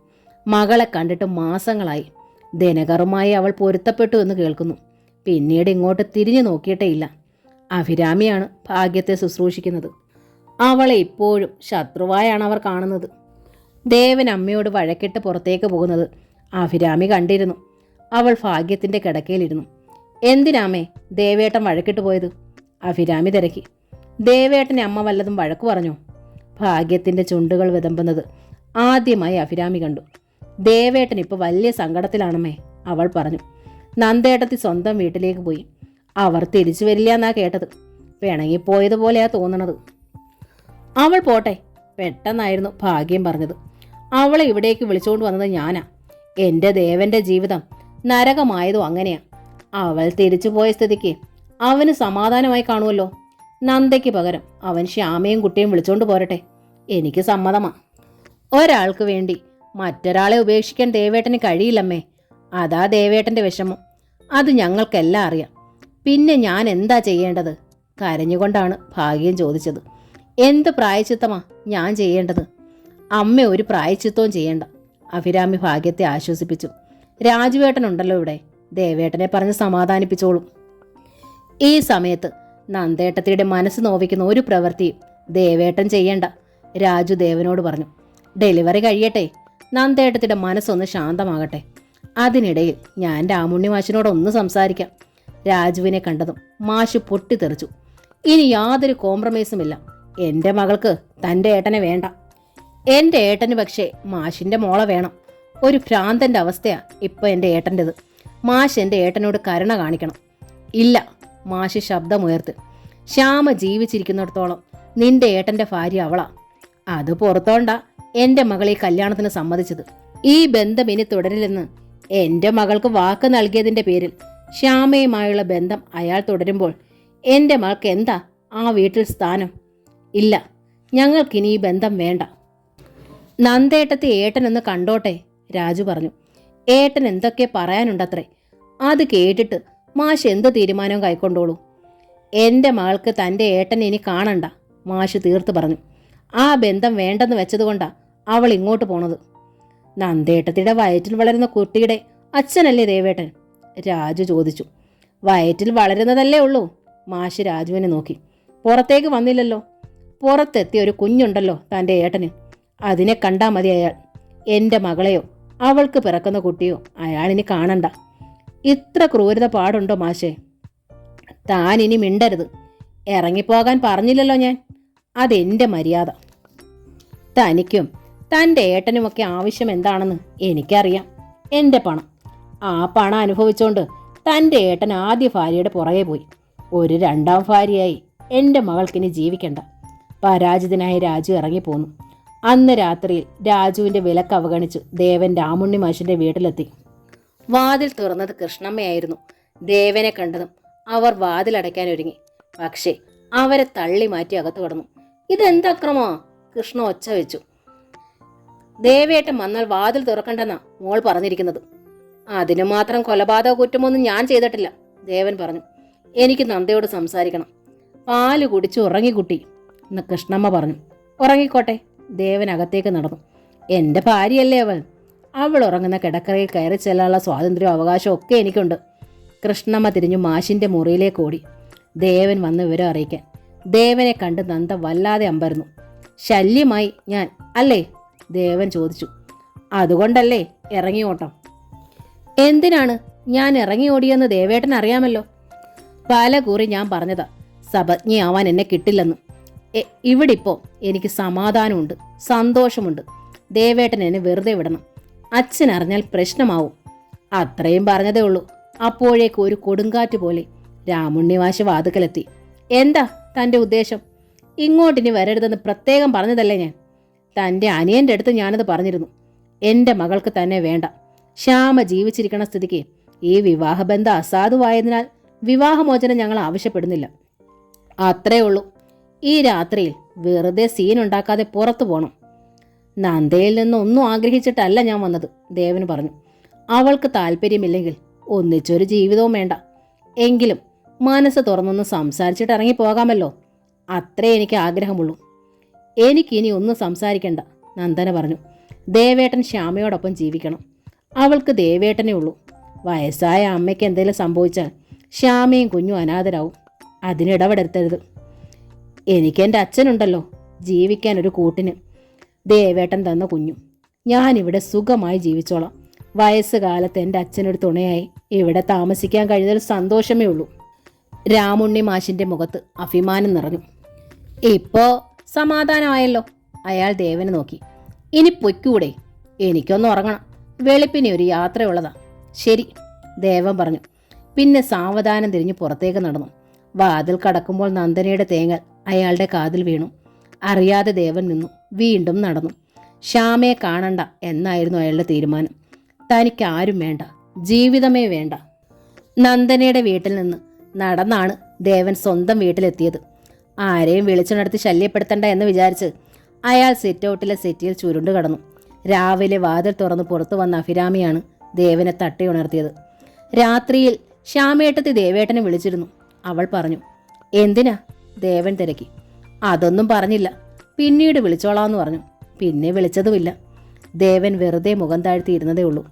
മകളെ കണ്ടിട്ട് മാസങ്ങളായി. ദിനകറുമായി അവൾ പൊരുത്തപ്പെട്ടു എന്ന് കേൾക്കുന്നു. പിന്നീട് ഇങ്ങോട്ട് തിരിഞ്ഞു നോക്കിയിട്ടേയില്ല. അഭിരാമിയാണ് ഭാഗ്യത്തെ ശുശ്രൂഷിക്കുന്നത്. അവളെ ഇപ്പോഴും ശത്രുവായാണ് അവർ കാണുന്നത്. ദേവൻ അമ്മയോട് വഴക്കിട്ട് പുറത്തേക്ക് പോകുന്നത് അഭിരാമി കണ്ടിരുന്നു. അവൾ ഭാഗ്യത്തിൻ്റെ കിടക്കയിലിരുന്നു. എന്തിനാമേ ദേവേട്ടൻ വഴക്കിട്ട് പോയത്? അഭിരാമി തിരക്കി. ദേവേട്ടനെ അമ്മ വല്ലതും വഴക്കു പറഞ്ഞോ? ഭാഗ്യത്തിൻ്റെ ചുണ്ടുകൾ വിതമ്പുന്നത് ആദ്യമായി അഭിരാമി കണ്ടു. ദേവേട്ടൻ ഇപ്പോൾ വലിയ സങ്കടത്തിലാണമ്മേ, അവൾ പറഞ്ഞു. നന്ദേട്ടത്തി സ്വന്തം വീട്ടിലേക്ക് പോയി. അവർ തിരിച്ചു വരില്ല എന്നാ കേട്ടത്. പിണങ്ങിപ്പോയതുപോലെയാ തോന്നണത്. അവൾ പോട്ടെ, പെട്ടെന്നായിരുന്നു ഭാഗ്യം പറഞ്ഞത്. അവളെ ഇവിടേക്ക് വിളിച്ചുകൊണ്ട് വന്നത് ഞാനാ. എൻ്റെ ദേവൻ്റെ ജീവിതം നരകമായതും അങ്ങനെയാ. അവൾ തിരിച്ചു പോയ സ്ഥിതിക്ക് അവന് സമാധാനമായി കാണുമല്ലോ. നന്ദയ്ക്ക് പകരം അവൻ ശ്യാമയും കുട്ടിയും വിളിച്ചോണ്ട് പോരട്ടെ, എനിക്ക് സമ്മതമാ. ഒരാൾക്ക് വേണ്ടി മറ്റൊരാളെ ഉപേക്ഷിക്കാൻ ദേവേട്ടന് കഴിയില്ലമ്മേ. അതാ ദേവേട്ടൻ്റെ വിഷമം. അത് ഞങ്ങൾക്കെല്ലാം അറിയാം. പിന്നെ ഞാൻ എന്താ ചെയ്യേണ്ടത്? കരഞ്ഞുകൊണ്ടാണ് ഭാഗ്യം ചോദിച്ചത്. എന്ത് പ്രായച്ചിത്തമാ ഞാൻ ചെയ്യേണ്ടത്? അമ്മ ഒരു പ്രായച്ചിത്തവും ചെയ്യേണ്ട, അഭിരാമി ഭാഗ്യത്തെ ആശ്വസിപ്പിച്ചു. രാജുവേട്ടനുണ്ടല്ലോ ഇവിടെ, ദേവേട്ടനെ പറഞ്ഞ് സമാധാനിപ്പിച്ചോളും. ഈ സമയത്ത് നന്ദേട്ടത്തിയുടെ മനസ്സ് നോവിക്കുന്ന ഒരു പ്രവൃത്തിയും ദേവേട്ടൻ ചെയ്യേണ്ട, രാജു ദേവനോട് പറഞ്ഞു. ഡെലിവറി കഴിയട്ടെ, നന്ദേട്ടത്തിയുടെ മനസ്സൊന്ന് ശാന്തമാകട്ടെ. അതിനിടയിൽ ഞാൻ രാമുണ്ണി മാഷിനോടൊന്ന് സംസാരിക്കാം. രാജുവിനെ കണ്ടതും മാഷ് പൊട്ടിത്തെറിച്ചു. ഇനി യാതൊരു കോംപ്രമൈസുമില്ല. എൻ്റെ മകൾക്ക് തൻ്റെ ഏട്ടനെ വേണ്ട. എൻ്റെ ഏട്ടന് പക്ഷേ മാഷിൻ്റെ മോളെ വേണം. ഒരു ഭ്രാന്തൻ്റെ അവസ്ഥയാ ഇപ്പോൾ എൻ്റെ ഏട്ടൻ്റെത്. മാഷ് എൻ്റെ ഏട്ടനോട് കരുണ കാണിക്കണം. ഇല്ല, മാഷ് ശബ്ദമുയർത്ത്. ശ്യാമ ജീവിച്ചിരിക്കുന്നിടത്തോളം നിന്റെ ഏട്ടൻ്റെ ഭാര്യ അവളാ. അത് പുറത്തോണ്ടാ എൻ്റെ മകൾ ഈ കല്യാണത്തിന് സമ്മതിച്ചത്. ഈ ബന്ധം ഇനി തുടരില്ലെന്ന് എൻ്റെ മകൾക്ക് വാക്ക് നൽകിയതിൻ്റെ പേരിൽ ശ്യാമയുമായുള്ള ബന്ധം അയാൾ തുടരുമ്പോൾ എൻ്റെ മകൾക്ക് എന്താ ആ വീട്ടിൽ സ്ഥാനം? ഇല്ല, ഞങ്ങൾക്കിനി ഈ ബന്ധം വേണ്ട. നന്ദേട്ടത്തെ ഏട്ടനൊന്ന് കണ്ടോട്ടെ, രാജു പറഞ്ഞു. ഏട്ടൻ എന്തൊക്കെ പറയാനുണ്ടത്രേ. അത് കേട്ടിട്ട് മാഷ് എന്ത് തീരുമാനവും കൈക്കൊണ്ടോളൂ. എൻ്റെ മകൾക്ക് തൻ്റെ ഏട്ടനെ ഇനി കാണണ്ട, മാഷ് തീർത്ത് പറഞ്ഞു. ആ ബന്ധം വേണ്ടെന്ന് വെച്ചതുകൊണ്ടാ അവൾ ഇങ്ങോട്ട് പോണത്. നന്ദേട്ടത്തിയുടെ വയറ്റിൽ വളരുന്ന കുട്ടിയുടെ അച്ഛനല്ലേ ദേവേട്ടൻ? രാജു ചോദിച്ചു. വയറ്റിൽ വളരുന്നതല്ലേ ഉള്ളൂ, മാഷ് രാജുവിനെ നോക്കി. പുറത്തേക്ക് വന്നില്ലല്ലോ. പുറത്തെത്തിയ ഒരു കുഞ്ഞുണ്ടല്ലോ തൻ്റെ ഏട്ടന്, അതിനെ കണ്ടാൽ മതി അയാൾ. എൻ്റെ മകളെയോ അവൾക്ക് പിറക്കുന്ന കുട്ടിയോ അയാളിനി കാണണ്ട. ഇത്ര ക്രൂരത പാടുണ്ടോ മാഷേ? താൻ ഇനി മിണ്ടരുത്. ഇറങ്ങിപ്പോകാൻ പറഞ്ഞില്ലല്ലോ ഞാൻ. അതെൻ്റെ മര്യാദ. തനിക്കും തൻ്റെ ഏട്ടനുമൊക്കെ ആവശ്യം എന്താണെന്ന് എനിക്കറിയാം. എൻ്റെ പണം. ആ പണം അനുഭവിച്ചുകൊണ്ട് തൻ്റെ ഏട്ടൻ ആദ്യ ഭാര്യയുടെ പുറകെ പോയി. ഒരു രണ്ടാം ഭാര്യയായി എൻ്റെ മകൾക്കിനി ജീവിക്കണ്ട. പരാജിതനായ രാജു ഇറങ്ങിപ്പോന്നു. അന്ന് രാത്രിയിൽ രാജുവിൻ്റെ വിലക്ക് അവഗണിച്ച് ദേവൻ രാമുണ്ണി മാഷിൻ്റെ വീട്ടിലെത്തി. വാതിൽ തുറന്നത് കൃഷ്ണമ്മയായിരുന്നു. ദേവനെ കണ്ടതും അവർ വാതിലടയ്ക്കാൻ ഒരുങ്ങി. പക്ഷേ അവരെ തള്ളി മാറ്റി അകത്ത് കടന്നു. ഇതെന്തക്രമോ? കൃഷ്ണ ഒച്ച വെച്ചു. ദേവേട്ടൻ വന്നാൽ വാതിൽ തുറക്കണ്ടെന്നാ മോൾ പറഞ്ഞിരിക്കുന്നത്. അതിനു മാത്രം കൊലപാതക കുറ്റമൊന്നും ഞാൻ ചെയ്തിട്ടില്ല, ദേവൻ പറഞ്ഞു. എനിക്ക് നന്ദയോട് സംസാരിക്കണം. പാല് കുടിച്ച് ഉറങ്ങിക്കുട്ടി എന്ന് കൃഷ്ണമ്മ പറഞ്ഞു. ഉറങ്ങിക്കോട്ടെ, ദേവൻ അകത്തേക്ക് നടന്നു. എൻ്റെ ഭാര്യയല്ലേ അവൾ. അവൾ ഉറങ്ങുന്ന കിടക്കറയിൽ കയറി ചെല്ലാനുള്ള സ്വാതന്ത്ര്യവും അവകാശവും ഒക്കെ എനിക്കുണ്ട്. കൃഷ്ണമ്മ തിരിഞ്ഞു മാഷിൻ്റെ മുറിയിലേക്ക് ഓടി. ദേവൻ വന്ന് വിവരം അറിയിക്കാൻ. ദേവനെ കണ്ട് നന്ദ വല്ലാതെ അമ്പരന്നു. ശല്യമായി ഞാൻ അല്ലേ? ദേവൻ ചോദിച്ചു. അതുകൊണ്ടല്ലേ ഇറങ്ങി ഓട്ടം? എന്തിനാണ് ഞാൻ ഇറങ്ങി ഓടിയെന്ന് ദേവേട്ടൻ അറിയാമല്ലോ. പല കുറി ഞാൻ പറഞ്ഞതാ സപജ്ഞയാവാൻ എന്നെ കിട്ടില്ലെന്ന്. ഇവിടിപ്പോൾ എനിക്ക് സമാധാനമുണ്ട്, സന്തോഷമുണ്ട്. ദേവേട്ടൻ എന്നെ വെറുതെ വിടണം. അച്ഛൻ അറിഞ്ഞാൽ പ്രശ്നമാവും. അത്രയും പറഞ്ഞതേ ഉള്ളൂ. അപ്പോഴേക്ക് ഒരു കൊടുങ്കാറ്റ് പോലെ രാമുണ്ണിമാഷ് വാതുക്കലെത്തി. എന്താ തൻ്റെ ഉദ്ദേശം? ഇങ്ങോട്ടിനി വരരുതെന്ന് പ്രത്യേകം പറഞ്ഞതല്ലേ ഞാൻ? തൻ്റെ അനിയൻ്റെ അടുത്ത് ഞാനത് പറഞ്ഞിരുന്നു. എൻ്റെ മകൾക്ക് തന്നെ വേണ്ട. ശ്യാമ ജീവിച്ചിരിക്കണ സ്ഥിതിക്ക് ഈ വിവാഹബന്ധം അസാധുവായതിനാൽ വിവാഹമോചനം ഞങ്ങൾ ആവശ്യപ്പെടുന്നില്ല. അത്രേ ഉള്ളൂ. ഈ രാത്രിയിൽ വെറുതെ സീനുണ്ടാക്കാതെ പുറത്തു പോകണം. നന്ദയിൽ നിന്ന് ഒന്നും ആഗ്രഹിച്ചിട്ടല്ല ഞാൻ വന്നത്, ദേവൻ പറഞ്ഞു. അവൾക്ക് താല്പര്യമില്ലെങ്കിൽ ഒന്നിച്ചൊരു ജീവിതവും വേണ്ട. എങ്കിലും മനസ്സ് തുറന്നൊന്ന് സംസാരിച്ചിട്ട് ഇറങ്ങിപ്പോകാമല്ലോ. അത്രേ എനിക്ക് ആഗ്രഹമുള്ളൂ. എനിക്കിനി ഒന്നും സംസാരിക്കണ്ട, നന്ദന പറഞ്ഞു. ദേവേട്ടൻ ശ്യാമയോടൊപ്പം ജീവിക്കണം. അവൾക്ക് ദേവേട്ടനേ ഉള്ളൂ. വയസ്സായ അമ്മയ്ക്ക് എന്തെങ്കിലും സംഭവിച്ചാൽ ശ്യാമയും കുഞ്ഞും അനാഥരാവും. അതിനിടപെടരുത്തരുത്. എനിക്കെൻ്റെ അച്ഛനുണ്ടല്ലോ ജീവിക്കാൻ ഒരു കൂട്ടിന്. ദേവേട്ടൻ തന്ന കുഞ്ഞും. ഞാനിവിടെ സുഖമായി ജീവിച്ചോളാം. വയസ്സുകാലത്ത് എൻ്റെ അച്ഛനൊരു തുണയായി ഇവിടെ താമസിക്കാൻ കഴിഞ്ഞതിൽ സന്തോഷമേ ഉള്ളൂ. രാമുണ്ണി മാഷിൻ്റെ മുഖത്ത് അഭിമാനം നിറഞ്ഞു. ഇപ്പോൾ സമാധാനമായല്ലോ, അയാൾ ദേവനെ നോക്കി. ഇനി പൊയ്ക്കൂടെ? എനിക്കൊന്ന് ഉറങ്ങണം. വെളുപ്പിനെ ഒരു യാത്രയുള്ളതാ. ശരി, ദേവൻ പറഞ്ഞു. പിന്നെ സാവധാനം തിരിഞ്ഞ് പുറത്തേക്ക് നടന്നു. വാതിൽ കടക്കുമ്പോൾ നന്ദനയുടെ തേങ്ങൽ അയാളുടെ കാതിൽ വീണു. അറിയാതെ ദേവൻ നിന്നു. വീണ്ടും നടന്നു. ശ്യാമയെ കാണണ്ട എന്നായിരുന്നു അയാളുടെ തീരുമാനം. തനിക്കാരും വേണ്ട, ജീവിതമേ വേണ്ട. നന്ദനയുടെ വീട്ടിൽ നിന്ന് നടന്നാണ് ദേവൻ സ്വന്തം വീട്ടിലെത്തിയത്. ആരെയും വിളിച്ചുണർത്തി ശല്യപ്പെടുത്തണ്ട എന്ന് വിചാരിച്ച് അയാൾ സിറ്റൗട്ടിലെ സെറ്റിയിൽ ചുരുണ്ടു കടന്നു. രാവിലെ വാതിൽ തുറന്ന് പുറത്തു വന്ന അഭിരാമിയാണ് ദേവനെ തട്ടി ഉണർത്തിയത്. രാത്രിയിൽ ശ്യാമേട്ടത്തി ദേവേട്ടനെ വിളിച്ചിരുന്നു. അവൾ പറഞ്ഞു. എന്തിനാ? ദേവൻ തിരക്കി. അതൊന്നും പറഞ്ഞില്ല. പിന്നീട് വിളിച്ചോളാമെന്ന് പറഞ്ഞു. പിന്നെ വിളിച്ചതുമില്ല. ദേവൻ വെറുതെ മുഖം താഴ്ത്തിയിരുന്നതേ ഉള്ളൂ.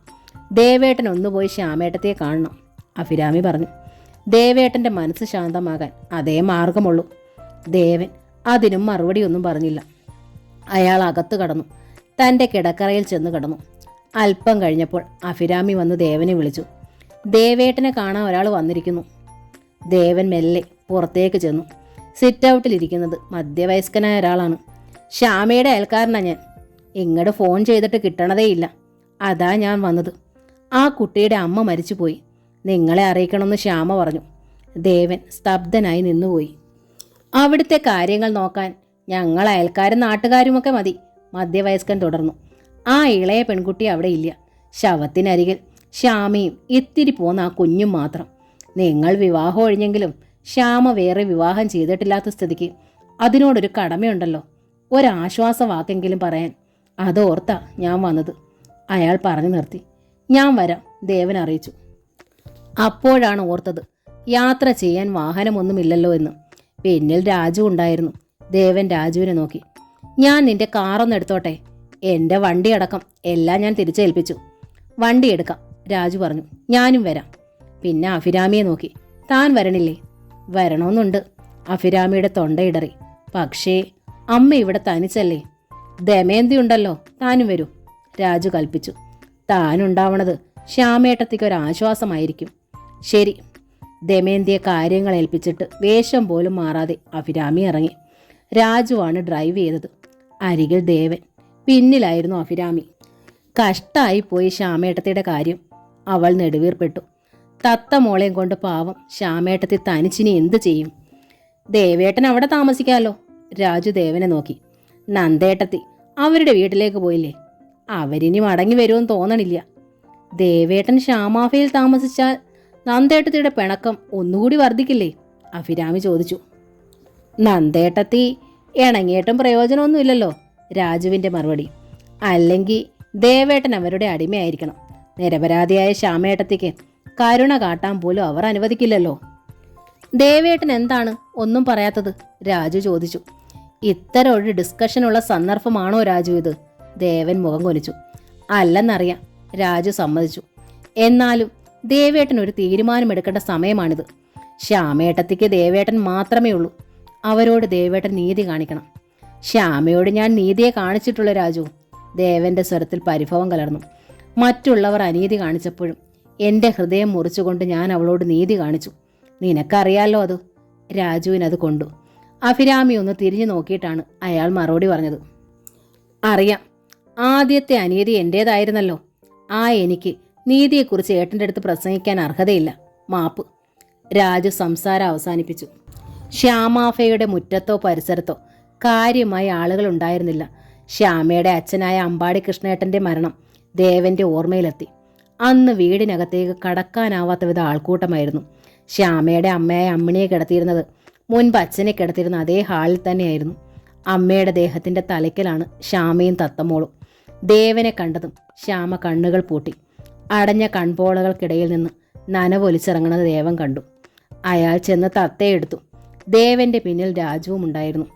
ദേവേട്ടൻ ഒന്നുപോയി ശ്യാമേട്ടത്തെ കാണണം, അഭിരാമി പറഞ്ഞു. ദേവേട്ടൻ്റെ മനസ്സ് ശാന്തമാകാൻ അതേ മാർഗമുള്ളൂ. ദേവൻ അതിനും മറുപടിയൊന്നും പറഞ്ഞില്ല. അയാൾ അകത്ത് കടന്നു. തൻ്റെ കിടക്കറയിൽ ചെന്ന് കിടന്നു. അല്പം കഴിഞ്ഞപ്പോൾ അഭിരാമി വന്ന് ദേവനെ വിളിച്ചു. ദേവേട്ടനെ കാണാൻ ഒരാൾ വന്നിരിക്കുന്നു. ദേവൻ മെല്ലെ പുറത്തേക്ക് ചെന്നു. സിറ്റ് ഔട്ടിലിരിക്കുന്നത് മധ്യവയസ്കനായ ഒരാളാണ്. ശ്യാമയുടെ അയൽക്കാരനാണ് ഞാൻ. ഇങ്ങോട്ട് ഫോൺ ചെയ്തിട്ട് കിട്ടണതേയില്ല. അതാ ഞാൻ വന്നത്. ആ കുട്ടിയുടെ അമ്മ മരിച്ചുപോയി. നിങ്ങളെ അറിയിക്കണമെന്ന് ശ്യാമ പറഞ്ഞു. ദേവൻ സ്തബ്ധനായി നിന്നുപോയി. അവിടുത്തെ കാര്യങ്ങൾ നോക്കാൻ ഞങ്ങൾ അയൽക്കാരും നാട്ടുകാരുമൊക്കെ മതി, മധ്യവയസ്കൻ തുടർന്നു. ആ ഇളയ പെൺകുട്ടി അവിടെ ഇല്ല. ശവത്തിനരികിൽ ശ്യാമയും ഇത്തിരി പോന്ന ആ കുഞ്ഞും മാത്രം. നിങ്ങൾ വിവാഹം ഒഴിഞ്ഞെങ്കിലും ശ്യാമ വേറെ വിവാഹം ചെയ്തിട്ടില്ലാത്ത സ്ഥിതിക്ക് അതിനോടൊരു കടമയുണ്ടല്ലോ. ഒരാശ്വാസ വാക്കെങ്കിലും പറയാൻ അതോർത്താ ഞാൻ വന്നത്. അയാൾ പറഞ്ഞു നിർത്തി. ഞാൻ വരാം, ദേവൻ അറിയിച്ചു. അപ്പോഴാണ് ഓർത്തത് യാത്ര ചെയ്യാൻ വാഹനമൊന്നുമില്ലല്ലോ എന്ന്. പിന്നിൽ രാജു ഉണ്ടായിരുന്നു. ദേവൻ രാജുവിനെ നോക്കി. ഞാൻ നിന്റെ കാറൊന്ന് എടുത്തോട്ടെ? എൻ്റെ വണ്ടി അടക്കം എല്ലാം ഞാൻ തിരിച്ചേൽപ്പിച്ചു. വണ്ടി എടുക്കാം, രാജു പറഞ്ഞു. ഞാനും വരാം. പിന്നെ അഭിരാമിയെ നോക്കി. താൻ വരണില്ലേ? വരണമെന്നുണ്ട്. അഭിരാമിയുടെ തൊണ്ടയിടറി. പക്ഷേ അമ്മ ഇവിടെ തനിച്ചല്ലേ? ദമയന്തി ഉണ്ടല്ലോ, താനും വരൂ, രാജു കൽപ്പിച്ചു. താനുണ്ടാവണത് ശ്യാമേട്ടത്തിക്കൊരാശ്വാസമായിരിക്കും. ശരി. ദമയന്തിയെ കാര്യങ്ങൾ ഏൽപ്പിച്ചിട്ട് വേഷം പോലും മാറാതെ അഭിരാമി ഇറങ്ങി. രാജുവാണ് ഡ്രൈവ് ചെയ്തത്. അരികിൽ ദേവൻ, പിന്നിലായിരുന്നു അഭിരാമി. കഷ്ടായി പോയി ശ്യാമേട്ടത്തിയുടെ കാര്യം. അവൾ നെടുവീർപ്പെട്ടു. തത്ത മോളെയും കൊണ്ട് പാവം ശ്യാമേട്ടത്തി തനിച്ചിനി എന്തു ചെയ്യും? ദേവേട്ടൻ അവിടെ താമസിക്കാമല്ലോ, രാജു ദേവനെ നോക്കി. നന്ദേട്ടത്തി അവരുടെ വീട്ടിലേക്ക് പോയില്ലേ? അവരിനി മടങ്ങി വരുമെന്ന് തോന്നണില്ല. ദേവേട്ടൻ ശ്യാമാഫയിൽ താമസിച്ചാൽ നന്ദേട്ടത്തിയുടെ പിണക്കം ഒന്നുകൂടി വർദ്ധിക്കില്ലേ? അഭിരാമി ചോദിച്ചു. നന്ദേട്ടത്തി ഇണങ്ങിയിട്ടും പ്രയോജനമൊന്നുമില്ലല്ലോ, രാജുവിൻ്റെ മറുപടി. അല്ലെങ്കിൽ ദേവേട്ടൻ അവരുടെ അടിമയായിരിക്കണം. നിരപരാധിയായ ശ്യാമേട്ടത്തിക്ക് കരുണ കാട്ടാൻ പോലും അവർ അനുവദിക്കില്ലല്ലോ. ദേവേട്ടൻ എന്താണ് ഒന്നും പറയാത്തത്? രാജു ചോദിച്ചു. ഇത്തരം ഒരു ഡിസ്കഷനുള്ള സന്ദർഭമാണോ രാജു ഇത്? ദേവൻ മുഖം കൊലിച്ചു. അല്ലെന്നറിയാം, രാജു സമ്മതിച്ചു. എന്നാലും ദേവേട്ടൻ ഒരു തീരുമാനമെടുക്കേണ്ട സമയമാണിത്. ശ്യാമേട്ടത്തിക്ക് ദേവേട്ടൻ മാത്രമേ ഉള്ളൂ. അവരോട് ദേവേട്ടൻ നീതി കാണിക്കണം. ശ്യാമയോട് ഞാൻ നീതിയെ കാണിച്ചിട്ടുള്ള രാജു. ദേവന്റെ സ്വരത്തിൽ പരിഭവം കലർന്നു. മറ്റുള്ളവർ അനീതി കാണിച്ചപ്പോഴും എൻ്റെ ഹൃദയം മുറിച്ചുകൊണ്ട് ഞാൻ അവളോട് നീതി കാണിച്ചു. നിനക്കറിയാലോ അത്. രാജുവിനത് കൊണ്ടു. അഭിരാമി ഒന്ന് തിരിഞ്ഞു നോക്കിയിട്ടാണ് അയാൾ മറുപടി പറഞ്ഞത്. അറിയാം, ആദ്യത്തെ അനീതി എൻ്റേതായിരുന്നല്ലോ. ആ എനിക്ക് നീതിയെക്കുറിച്ച് ഏട്ടൻ്റെ അടുത്ത് പ്രസംഗിക്കാൻ അർഹതയില്ല. മാപ്പ്. രാജു സംസാരം അവസാനിപ്പിച്ചു. ശ്യാമാഫയുടെ മുറ്റത്തോ പരിസരത്തോ കാര്യമായി ആളുകൾ ഉണ്ടായിരുന്നില്ല. ശ്യാമയുടെ അച്ഛനായ അമ്പാടി കൃഷ്ണേട്ടൻ്റെ മരണം ദേവന്റെ ഓർമ്മയിലെത്തി. അന്ന് വീടിനകത്തേക്ക് കടക്കാനാവാത്ത വിധ ആൾക്കൂട്ടമായിരുന്നു. ശ്യാമയുടെ അമ്മയായ അമ്മിണിയെ കിടത്തിയിരുന്നത് മുൻപ് അച്ഛനെ കിടത്തിയിരുന്ന അതേ ഹാളിൽ തന്നെയായിരുന്നു. അമ്മയുടെ ദേഹത്തിൻ്റെ തലയ്ക്കലാണ് ശ്യാമയും തത്തമ്മോളും. ദേവനെ കണ്ടതും ശ്യാമ കണ്ണുകൾ പൂട്ടി. അടഞ്ഞ കൺപോളകൾക്കിടയിൽ നിന്ന് നനവൊലിച്ചിറങ്ങുന്നത് ദേവൻ കണ്ടു. അയാൾ ചെന്ന് തത്തയെടുത്തു. ദേവന്റെ പിന്നിൽ രാജുവും ഉണ്ടായിരുന്നു.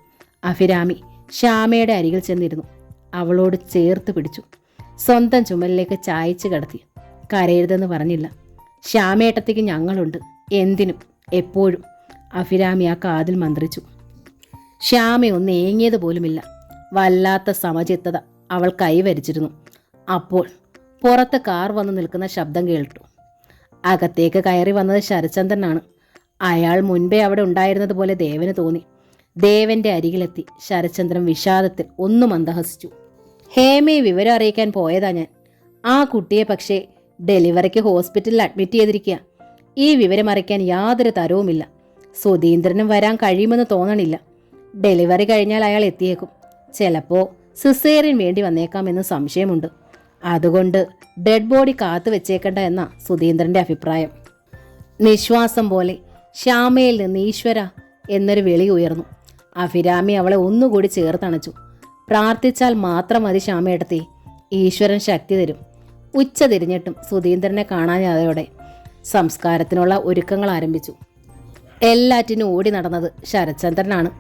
അഭിരാമി ശ്യാമയുടെ അരികിൽ ചെന്നിരുന്നു. അവളോട് ചേർത്ത് പിടിച്ചു. സ്വന്തം ചുമലിലേക്ക് ചായച്ച് കിടത്തി. കരയരുതെന്ന് പറഞ്ഞില്ല. ശ്യാമേട്ടത്തിക്ക് ഞങ്ങളുണ്ട്, എന്തിനും എപ്പോഴും. അഭിരാമി ആ കാതിൽ മന്ത്രിച്ചു. ശ്യാമയൊന്ന് ഏങ്ങിയത് പോലുമില്ല. വല്ലാത്ത സമചിത്തത അവൾ കൈവരിച്ചിരുന്നു. അപ്പോൾ പുറത്ത് കാർ വന്ന് നിൽക്കുന്ന ശബ്ദം കേട്ടു. അകത്തേക്ക് കയറി വന്നത് ശരചന്ദ്രനാണ്. അയാൾ മുൻപേ അവിടെ ഉണ്ടായിരുന്നത് പോലെ ദേവന് തോന്നി. ദേവന്റെ അരികിലെത്തി ശരചന്ദ്രൻ വിഷാദത്തിൽ ഒന്ന് മന്ദഹസിച്ചു. ഹേമയെ വിവരം അറിയിക്കാൻ പോയതാ ഞാൻ. ആ കുട്ടിയെ പക്ഷേ ഡെലിവറിക്ക് ഹോസ്പിറ്റലിൽ അഡ്മിറ്റ് ചെയ്തിരിക്കുക. ഈ വിവരം അറിയിക്കാൻ യാതൊരു തരവുമില്ല. സുധീന്ദ്രനും വരാൻ കഴിയുമെന്ന് തോന്നണില്ല. ഡെലിവറി കഴിഞ്ഞാൽ അയാൾ എത്തിയേക്കും. ചിലപ്പോൾ സിസേറിയൻ വേണ്ടി വന്നേക്കാമെന്ന് സംശയമുണ്ട്. അതുകൊണ്ട് ഡെഡ് ബോഡി കാത്തു വെച്ചേക്കണ്ട എന്നാ സുധീന്ദ്രന്റെ അഭിപ്രായം. നിശ്വാസം പോലെ ശ്യാമയിൽ നിന്ന് ഈശ്വര എന്നൊരു വിളി ഉയർന്നു. അഭിരാമി അവളെ ഒന്നുകൂടി ചേർത്തണച്ചു. പ്രാർത്ഥിച്ചാൽ മാത്രം മതി ശ്യാമേട്ടത്തി, ഈശ്വരൻ ശക്തി തരും. ഉച്ച തിരിഞ്ഞിട്ടും സുധീന്ദ്രനെ കാണാനായതോടെ സംസ്കാരത്തിനുള്ള ഒരുക്കങ്ങൾ ആരംഭിച്ചു. എല്ലാറ്റിനും ഓടി നടന്നത് ശരചന്ദ്രനാണ്.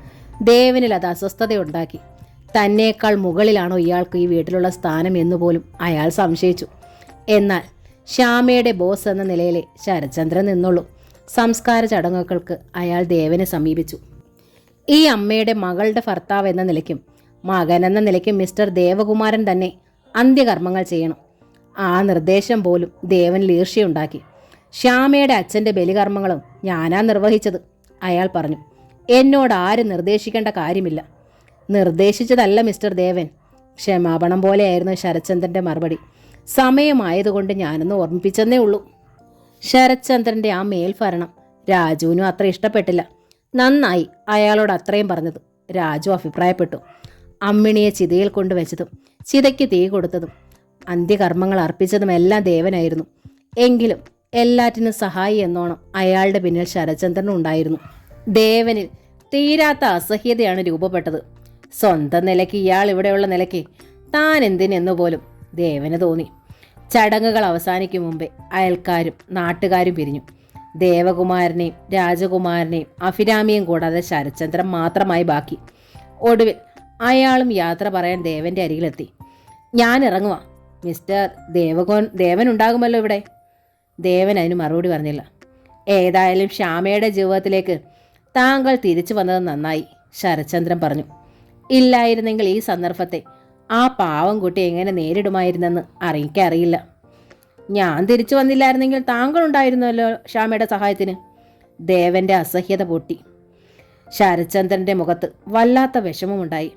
ദേവനിൽ അത് അസ്വസ്ഥതയുണ്ടാക്കി. തന്നേക്കാൾ മുകളിലാണോ ഇയാൾക്ക് ഈ വീട്ടിലുള്ള സ്ഥാനം എന്നുപോലും അയാൾ സംശയിച്ചു. എന്നാൽ ശ്യാമയുടെ ബോസ് എന്ന നിലയിലെ ശരചന്ദ്രൻ നിന്നുള്ളൂ. സംസ്കാര ചടങ്ങുകൾക്ക് അയാൾ ദേവനെ സമീപിച്ചു. ഈ അമ്മയുടെ മകളുടെ ഭർത്താവ് എന്ന നിലയ്ക്കും മകൻ എന്ന നിലയ്ക്കും മിസ്റ്റർ ദേവകുമാരൻ തന്നെ അന്ത്യകർമ്മങ്ങൾ ചെയ്യണം. ആ നിർദ്ദേശം പോലും ദേവനിൽ ഈർഷ്യയുണ്ടാക്കി. ശ്യാമയുടെ അച്ഛൻ്റെ ബലികർമ്മങ്ങളും ഞാനാ നിർവഹിച്ചത്, അയാൾ പറഞ്ഞു. എന്നോട് ആരും നിർദ്ദേശിക്കേണ്ട കാര്യമില്ല. നിർദ്ദേശിച്ചതല്ല മിസ്റ്റർ ദേവൻ. ക്ഷമാപണം പോലെയായിരുന്നു ശരചന്ദ്രൻ്റെ മറുപടി. സമയമായതുകൊണ്ട് ഞാനൊന്ന് ഓർമ്മിപ്പിച്ചെന്നേ ഉള്ളൂ. ശരത്ചന്ദ്രൻ്റെ ആ മേൽഭരണം രാജുവിനും അത്ര ഇഷ്ടപ്പെട്ടില്ല. നന്നായി അയാളോട് അത്രയും പറഞ്ഞത്, രാജു അഭിപ്രായപ്പെട്ടു. അമ്മിണിയെ ചിതയിൽ കൊണ്ടുവച്ചതും ചിതയ്ക്ക് തീ കൊടുത്തതും അന്ത്യകർമ്മങ്ങൾ അർപ്പിച്ചതുമെല്ലാം ദേവനായിരുന്നു. എങ്കിലും എല്ലാറ്റിനും സഹായി എന്നോണം അയാളുടെ പിന്നിൽ ശരചന്ദ്രനും ഉണ്ടായിരുന്നു. ദേവനിൽ തീരാത്ത അസഹ്യതയാണ് രൂപപ്പെട്ടത്. സ്വന്തം നിലയ്ക്ക് ഇയാൾ ഇവിടെയുള്ള നിലയ്ക്ക് താൻ എന്തിനെന്നു പോലും ദേവന് തോന്നി. ചടങ്ങുകൾ അവസാനിക്കും മുമ്പേ അയൽക്കാരും നാട്ടുകാരും പിരിഞ്ഞു. ദേവകുമാരനെയും രാജകുമാരനെയും അഭിരാമിയും കൂടാതെ ശരത്ചന്ദ്രൻ മാത്രമായി ബാക്കി. ഒടുവിൽ അയാളും യാത്ര പറയാൻ ദേവന്റെ അരികിലെത്തി. ഞാൻ ഇറങ്ങുക, മിസ്റ്റർ ദേവൻ ഉണ്ടാകുമല്ലോ ഇവിടെ. ദേവൻ അതിന് മറുപടി പറഞ്ഞില്ല. ഏതായാലും ശ്യാമയുടെ ജീവിതത്തിലേക്ക് താങ്കൾ തിരിച്ചു വന്നത് നന്നായി, ശരത്ചന്ദ്രൻ പറഞ്ഞു. ഇല്ലായിരുന്നെങ്കിൽ ഈ സന്ദർഭത്തെ ആ പാവം കുട്ടി എങ്ങനെ നേരിടുമായിരുന്നെന്ന് എനിക്കറിയില്ല. ഞാൻ തിരിച്ചു വന്നില്ലായിരുന്നെങ്കിൽ താങ്കൾ ഉണ്ടായിരുന്നല്ലോ ശ്യാമയുടെ സഹായത്തിന്. ദേവന്റെ അസഹ്യത പൊട്ടി. ശരത്ചന്ദ്രന്റെ മുഖത്ത് വല്ലാത്ത വിഷമമുണ്ടായി.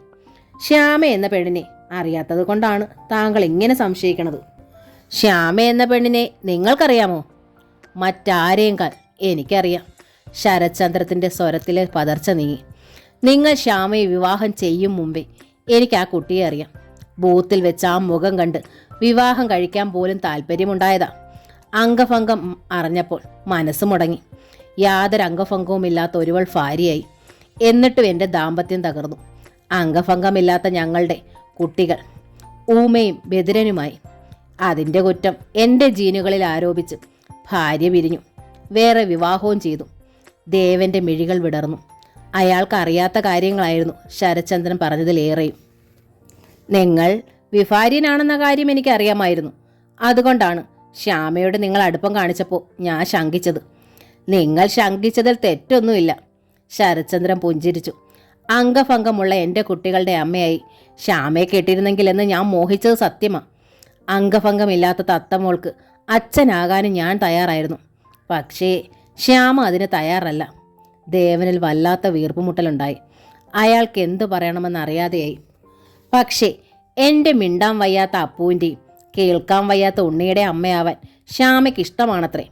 ശ്യാമ എന്ന പെണ്ണിനെ അറിയാത്തത് കൊണ്ടാണ് താങ്കൾ ഇങ്ങനെ സംശയിക്കണത്. ശ്യാമ എന്ന പെണ്ണിനെ നിങ്ങൾക്കറിയാമോ? മറ്റാരേക്കാൾ എനിക്കറിയാം. ശരത്ചന്ദ്രത്തിൻ്റെ സ്വരത്തിലെ പതർച്ച നീങ്ങി. നിങ്ങൾ ശ്യാമയെ വിവാഹം ചെയ്യും മുമ്പേ എനിക്ക് ആ കുട്ടിയെ അറിയാം. ബൂത്തിൽ വെച്ച് ആ മുഖം കണ്ട് വിവാഹം കഴിക്കാൻ പോലും താല്പര്യമുണ്ടായതാ. അംഗഭംഗം അറിഞ്ഞപ്പോൾ മനസ്സ് മുടങ്ങി. യാതൊരു അംഗഭംഗവുമില്ലാത്ത ഒരുവൾ ഭാര്യയായി. എന്നിട്ടും എൻ്റെ ദാമ്പത്യം തകർന്നു. അംഗഭംഗമില്ലാത്ത ഞങ്ങളുടെ കുട്ടികൾ ഊമയും ബധിരനുമായി. അതിൻ്റെ കുറ്റം എൻ്റെ ജീനുകളിൽ ആരോപിച്ച് ഭാര്യ പിരിഞ്ഞു. വേറെ വിവാഹവും ചെയ്തു. ദേവന്റെ മിഴികൾ വിടർന്നു. അയാൾക്ക് അറിയാത്ത കാര്യങ്ങളായിരുന്നു ശരത്ചന്ദ്രൻ പറഞ്ഞതിലേറെയും. നിങ്ങൾ വിഭാര്യനാണെന്ന കാര്യം എനിക്കറിയാമായിരുന്നു. അതുകൊണ്ടാണ് ശ്യാമയോട് നിങ്ങൾ അടുപ്പം കാണിച്ചപ്പോൾ ഞാൻ ശങ്കിച്ചത്. നിങ്ങൾ ശങ്കിച്ചതിൽ തെറ്റൊന്നുമില്ല. ശരത്ചന്ദ്രൻ പുഞ്ചിരിച്ചു. അംഗഭംഗമുള്ള എൻ്റെ കുട്ടികളുടെ അമ്മയായി ശ്യാമയെ കെട്ടിയിരുന്നെങ്കിലെന്ന് ഞാൻ മോഹിച്ചത് സത്യമാണ്. അംഗഭംഗമില്ലാത്ത തത്തമോൾക്ക് അച്ഛനാകാനും ഞാൻ തയ്യാറായിരുന്നു. പക്ഷേ ശ്യാമ അതിന് തയ്യാറല്ല. ദേവനിൽ വല്ലാത്ത വീർപ്പുമുട്ടലുണ്ടായി. അയാൾക്ക് എന്തു പറയണമെന്നറിയാതെയായി. പക്ഷേ എൻ്റെ മിണ്ടാൻ വയ്യാത്ത അപ്പുവിൻ്റെയും കേൾക്കാൻ വയ്യാത്ത ഉണ്ണിയുടെ അമ്മയാവാൻ ശ്യാമയ്ക്ക് ഇഷ്ടമാണത്രേ.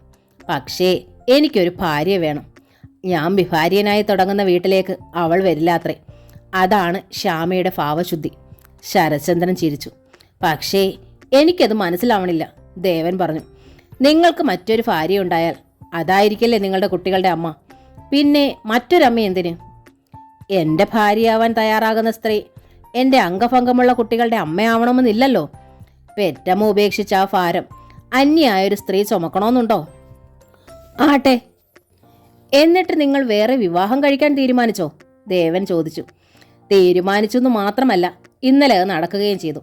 പക്ഷേ എനിക്കൊരു ഭാര്യ വേണം. ഞാൻ വിഭാര്യനായി തുടങ്ങുന്ന വീട്ടിലേക്ക് അവൾ വരില്ലാത്രേ. അതാണ് ശ്യാമയുടെ ഭാവശുദ്ധി. ശരത്ചന്ദ്രൻ ചിരിച്ചു. പക്ഷേ എനിക്കത് മനസ്സിലാവണില്ല, ദേവൻ പറഞ്ഞു. നിങ്ങൾക്ക് മറ്റൊരു ഭാര്യ ഉണ്ടായാൽ അതായിരിക്കില്ലേ നിങ്ങളുടെ കുട്ടികളുടെ അമ്മ. പിന്നെ മറ്റൊരമ്മ എന്തിന്? എൻ്റെ ഭാര്യയാവാൻ തയ്യാറാകുന്ന സ്ത്രീ എൻ്റെ അംഗഭംഗമുള്ള കുട്ടികളുടെ അമ്മയാവണമെന്നില്ലല്ലോ. പെറ്റമ്മ ഉപേക്ഷിച്ച ആ ഭാരം അന്യായൊരു സ്ത്രീ ചുമക്കണമെന്നുണ്ടോ? ആട്ടെ, എന്നിട്ട് നിങ്ങൾ വേറെ വിവാഹം കഴിക്കാൻ തീരുമാനിച്ചോ? ദേവൻ ചോദിച്ചു. തീരുമാനിച്ചു എന്ന് മാത്രമല്ല, ഇന്നലെ അത് നടക്കുകയും ചെയ്തു.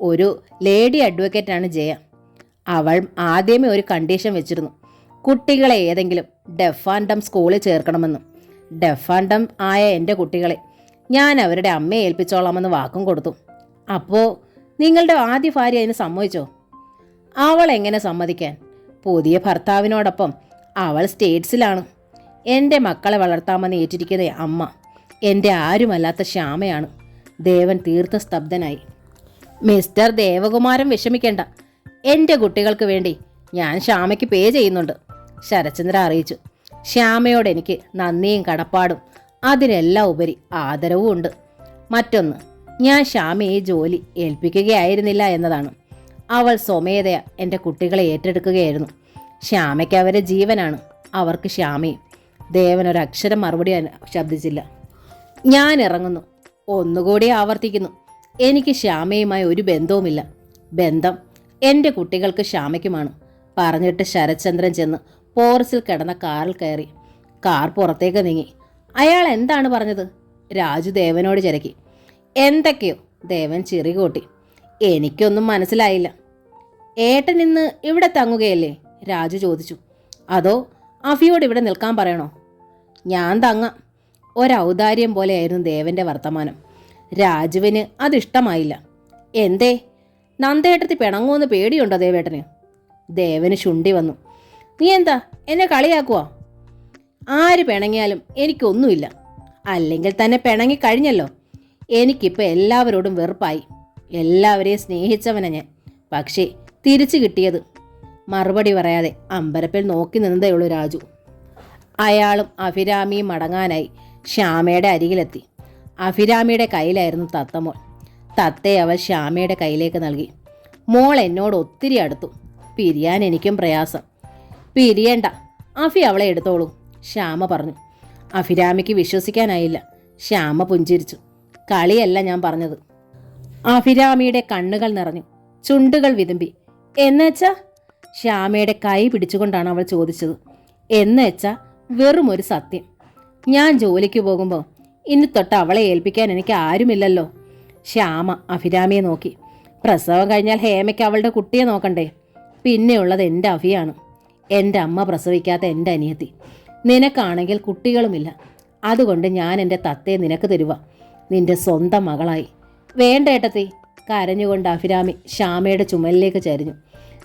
ഒരു ലേഡി അഡ്വക്കേറ്റാണ് ജയ. അവൾ ആദ്യമേ ഒരു കണ്ടീഷൻ വെച്ചിരുന്നു. കുട്ടികളെ ഏതെങ്കിലും ഡെഫ് ആൻഡ് ഡം സ്കൂളിൽ ചേർക്കണമെന്നും. ഡെഫ് ആൻഡ് ഡം ആയ എൻ്റെ കുട്ടികളെ ഞാൻ അവരുടെ അമ്മയെ ഏൽപ്പിച്ചോളാമെന്ന് വാക്കും കൊടുത്തു. അപ്പോൾ നിങ്ങളുടെ ആദ്യ ഭാര്യ അതിന് സമ്മതിച്ചോ? അവൾ എങ്ങനെ സമ്മതിക്കാൻ? പുതിയ ഭർത്താവിനോടൊപ്പം അവൾ സ്റ്റേറ്റ്സിലാണ്. എൻ്റെ മക്കളെ വളർത്താമെന്ന് ഏറ്റിരിക്കുന്ന അമ്മ എൻ്റെ ആരുമല്ലാത്ത ശ്യാമയാണ്. ദേവൻ തീർത്ത സ്തബ്ധനായി. മിസ്റ്റർ ദേവകുമാരൻ വിഷമിക്കേണ്ട. എൻ്റെ കുട്ടികൾക്ക് വേണ്ടി ഞാൻ ശ്യാമയ്ക്ക് പേ ചെയ്യുന്നുണ്ട്, ശരത്ചന്ദ്ര അറിയിച്ചു. ശ്യാമയോട് എനിക്ക് നന്ദിയും കടപ്പാടും അതിനെല്ലാം ഉപരി ആദരവും ഉണ്ട്. മറ്റൊന്ന്, ഞാൻ ശ്യാമയെ ഈ ജോലി ഏൽപ്പിക്കുകയായിരുന്നില്ല എന്നതാണ്. അവൾ സ്വമേധയാ എൻ്റെ കുട്ടികളെ ഏറ്റെടുക്കുകയായിരുന്നു. ശ്യാമയ്ക്ക് അവരെ ജീവനാണ്, അവർക്ക് ശ്യാമയും. ദേവൻ ഒരക്ഷരം മറുപടി ശബ്ദിച്ചില്ല. ഞാൻ ഇറങ്ങുന്നു. ഒന്നുകൂടി ആവർത്തിക്കുന്നു, എനിക്ക് ശ്യാമയുമായി ഒരു ബന്ധവുമില്ല. ബന്ധം എൻ്റെ കുട്ടികൾക്ക് ശ്യാമയ്ക്കുമാണ്. പറഞ്ഞിട്ട് ശരത്ചന്ദ്രൻ ചെന്ന് പോർച്ചിൽ കിടന്ന കാറിൽ കയറി. കാർ പുറത്തേക്ക് നീങ്ങി. അയാൾ എന്താണ് പറഞ്ഞത്? രാജു ദേവനോട് ചിരക്കി. എന്തൊക്കെയോ ദേവൻ ചിറികൂട്ടി. എനിക്കൊന്നും മനസ്സിലായില്ല. ഏട്ടൻ ഇന്ന് ഇവിടെ തങ്ങുകയല്ലേ? രാജു ചോദിച്ചു. അതോ അഫിയോട് ഇവിടെ നിൽക്കാൻ പറയണോ? ഞാൻ തങ്ങാം. ഒരൗദാര്യം പോലെയായിരുന്നു ദേവന്റെ വർത്തമാനം. രാജുവിന് അതിഷ്ടമായില്ല. എന്തേ, നന്ദേട്ടത്തി പിണങ്ങുമെന്ന് പേടിയുണ്ടോ ദേവേട്ടന്? ദേവന് ശുണ്ടി വന്നു. നീ എന്താ എന്നെ കളിയാക്കുവാ? ആര് പിണങ്ങിയാലും എനിക്കൊന്നുമില്ല. അല്ലെങ്കിൽ തന്നെ പിണങ്ങിക്കഴിഞ്ഞല്ലോ. എനിക്കിപ്പോൾ എല്ലാവരോടും വെറുപ്പായി. എല്ലാവരെയും സ്നേഹിച്ചവനാ ഞാൻ. പക്ഷേ തിരിച്ചു കിട്ടിയത്. മറുപടി പറയാതെ അമ്പരപ്പിൽ നോക്കി നിന്നതേ ഉള്ളൂ രാജു. അയാളും അഭിരാമിയും മടങ്ങാനായി ശ്യാമയുടെ അരികിലെത്തി. അഭിരാമിയുടെ കയ്യിലായിരുന്നു തത്തമോൾ. തത്തയെ അവൾ ശ്യാമയുടെ കയ്യിലേക്ക് നൽകി. മോൾ എന്നോട് ഒത്തിരി അടുത്തു. പിരിയാൻ എനിക്കും പ്രയാസം. പിരിയണ്ട, അഫി അവളെ എടുത്തോളൂ, ശ്യാമ പറഞ്ഞു. അഭിരാമിക്ക് വിശ്വസിക്കാനായില്ല. ശ്യാമ പുഞ്ചിരിച്ചു. കളിയല്ല ഞാൻ പറഞ്ഞത്. അഭിരാമിയുടെ കണ്ണുകൾ നിറഞ്ഞു, ചുണ്ടുകൾ വിതുമ്പി. എന്നുവെച്ചാ? ശ്യാമയുടെ കൈ പിടിച്ചുകൊണ്ടാണ് അവൾ ചോദിച്ചത്. എന്നുവെച്ചാ വെറും ഒരു സത്യം. ഞാൻ ജോലിക്ക് പോകുമ്പോൾ ഇനി തൊട്ട് അവളെ ഏൽപ്പിക്കാൻ എനിക്ക് ആരുമില്ലല്ലോ. ശ്യാമ അഭിരാമിയെ നോക്കി. പ്രസവം കഴിഞ്ഞാൽ ഹേമയ്ക്ക് അവളുടെ കുട്ടിയെ നോക്കണ്ടേ? പിന്നെയുള്ളത് എൻ്റെ അഭിയാണ്, എൻ്റെ അമ്മ പ്രസവിക്കാത്ത എൻ്റെ അനിയത്തി. നിനക്കാണെങ്കിൽ കുട്ടികളുമില്ല. അതുകൊണ്ട് ഞാൻ എൻ്റെ തത്തയെ നിനക്ക് തരുക, നിന്റെ സ്വന്തം മകളായി. വേണ്ട ഏട്ടത്തി. കരഞ്ഞുകൊണ്ട് അഭിരാമി ശ്യാമയുടെ ചുമലിലേക്ക് ചരിഞ്ഞു.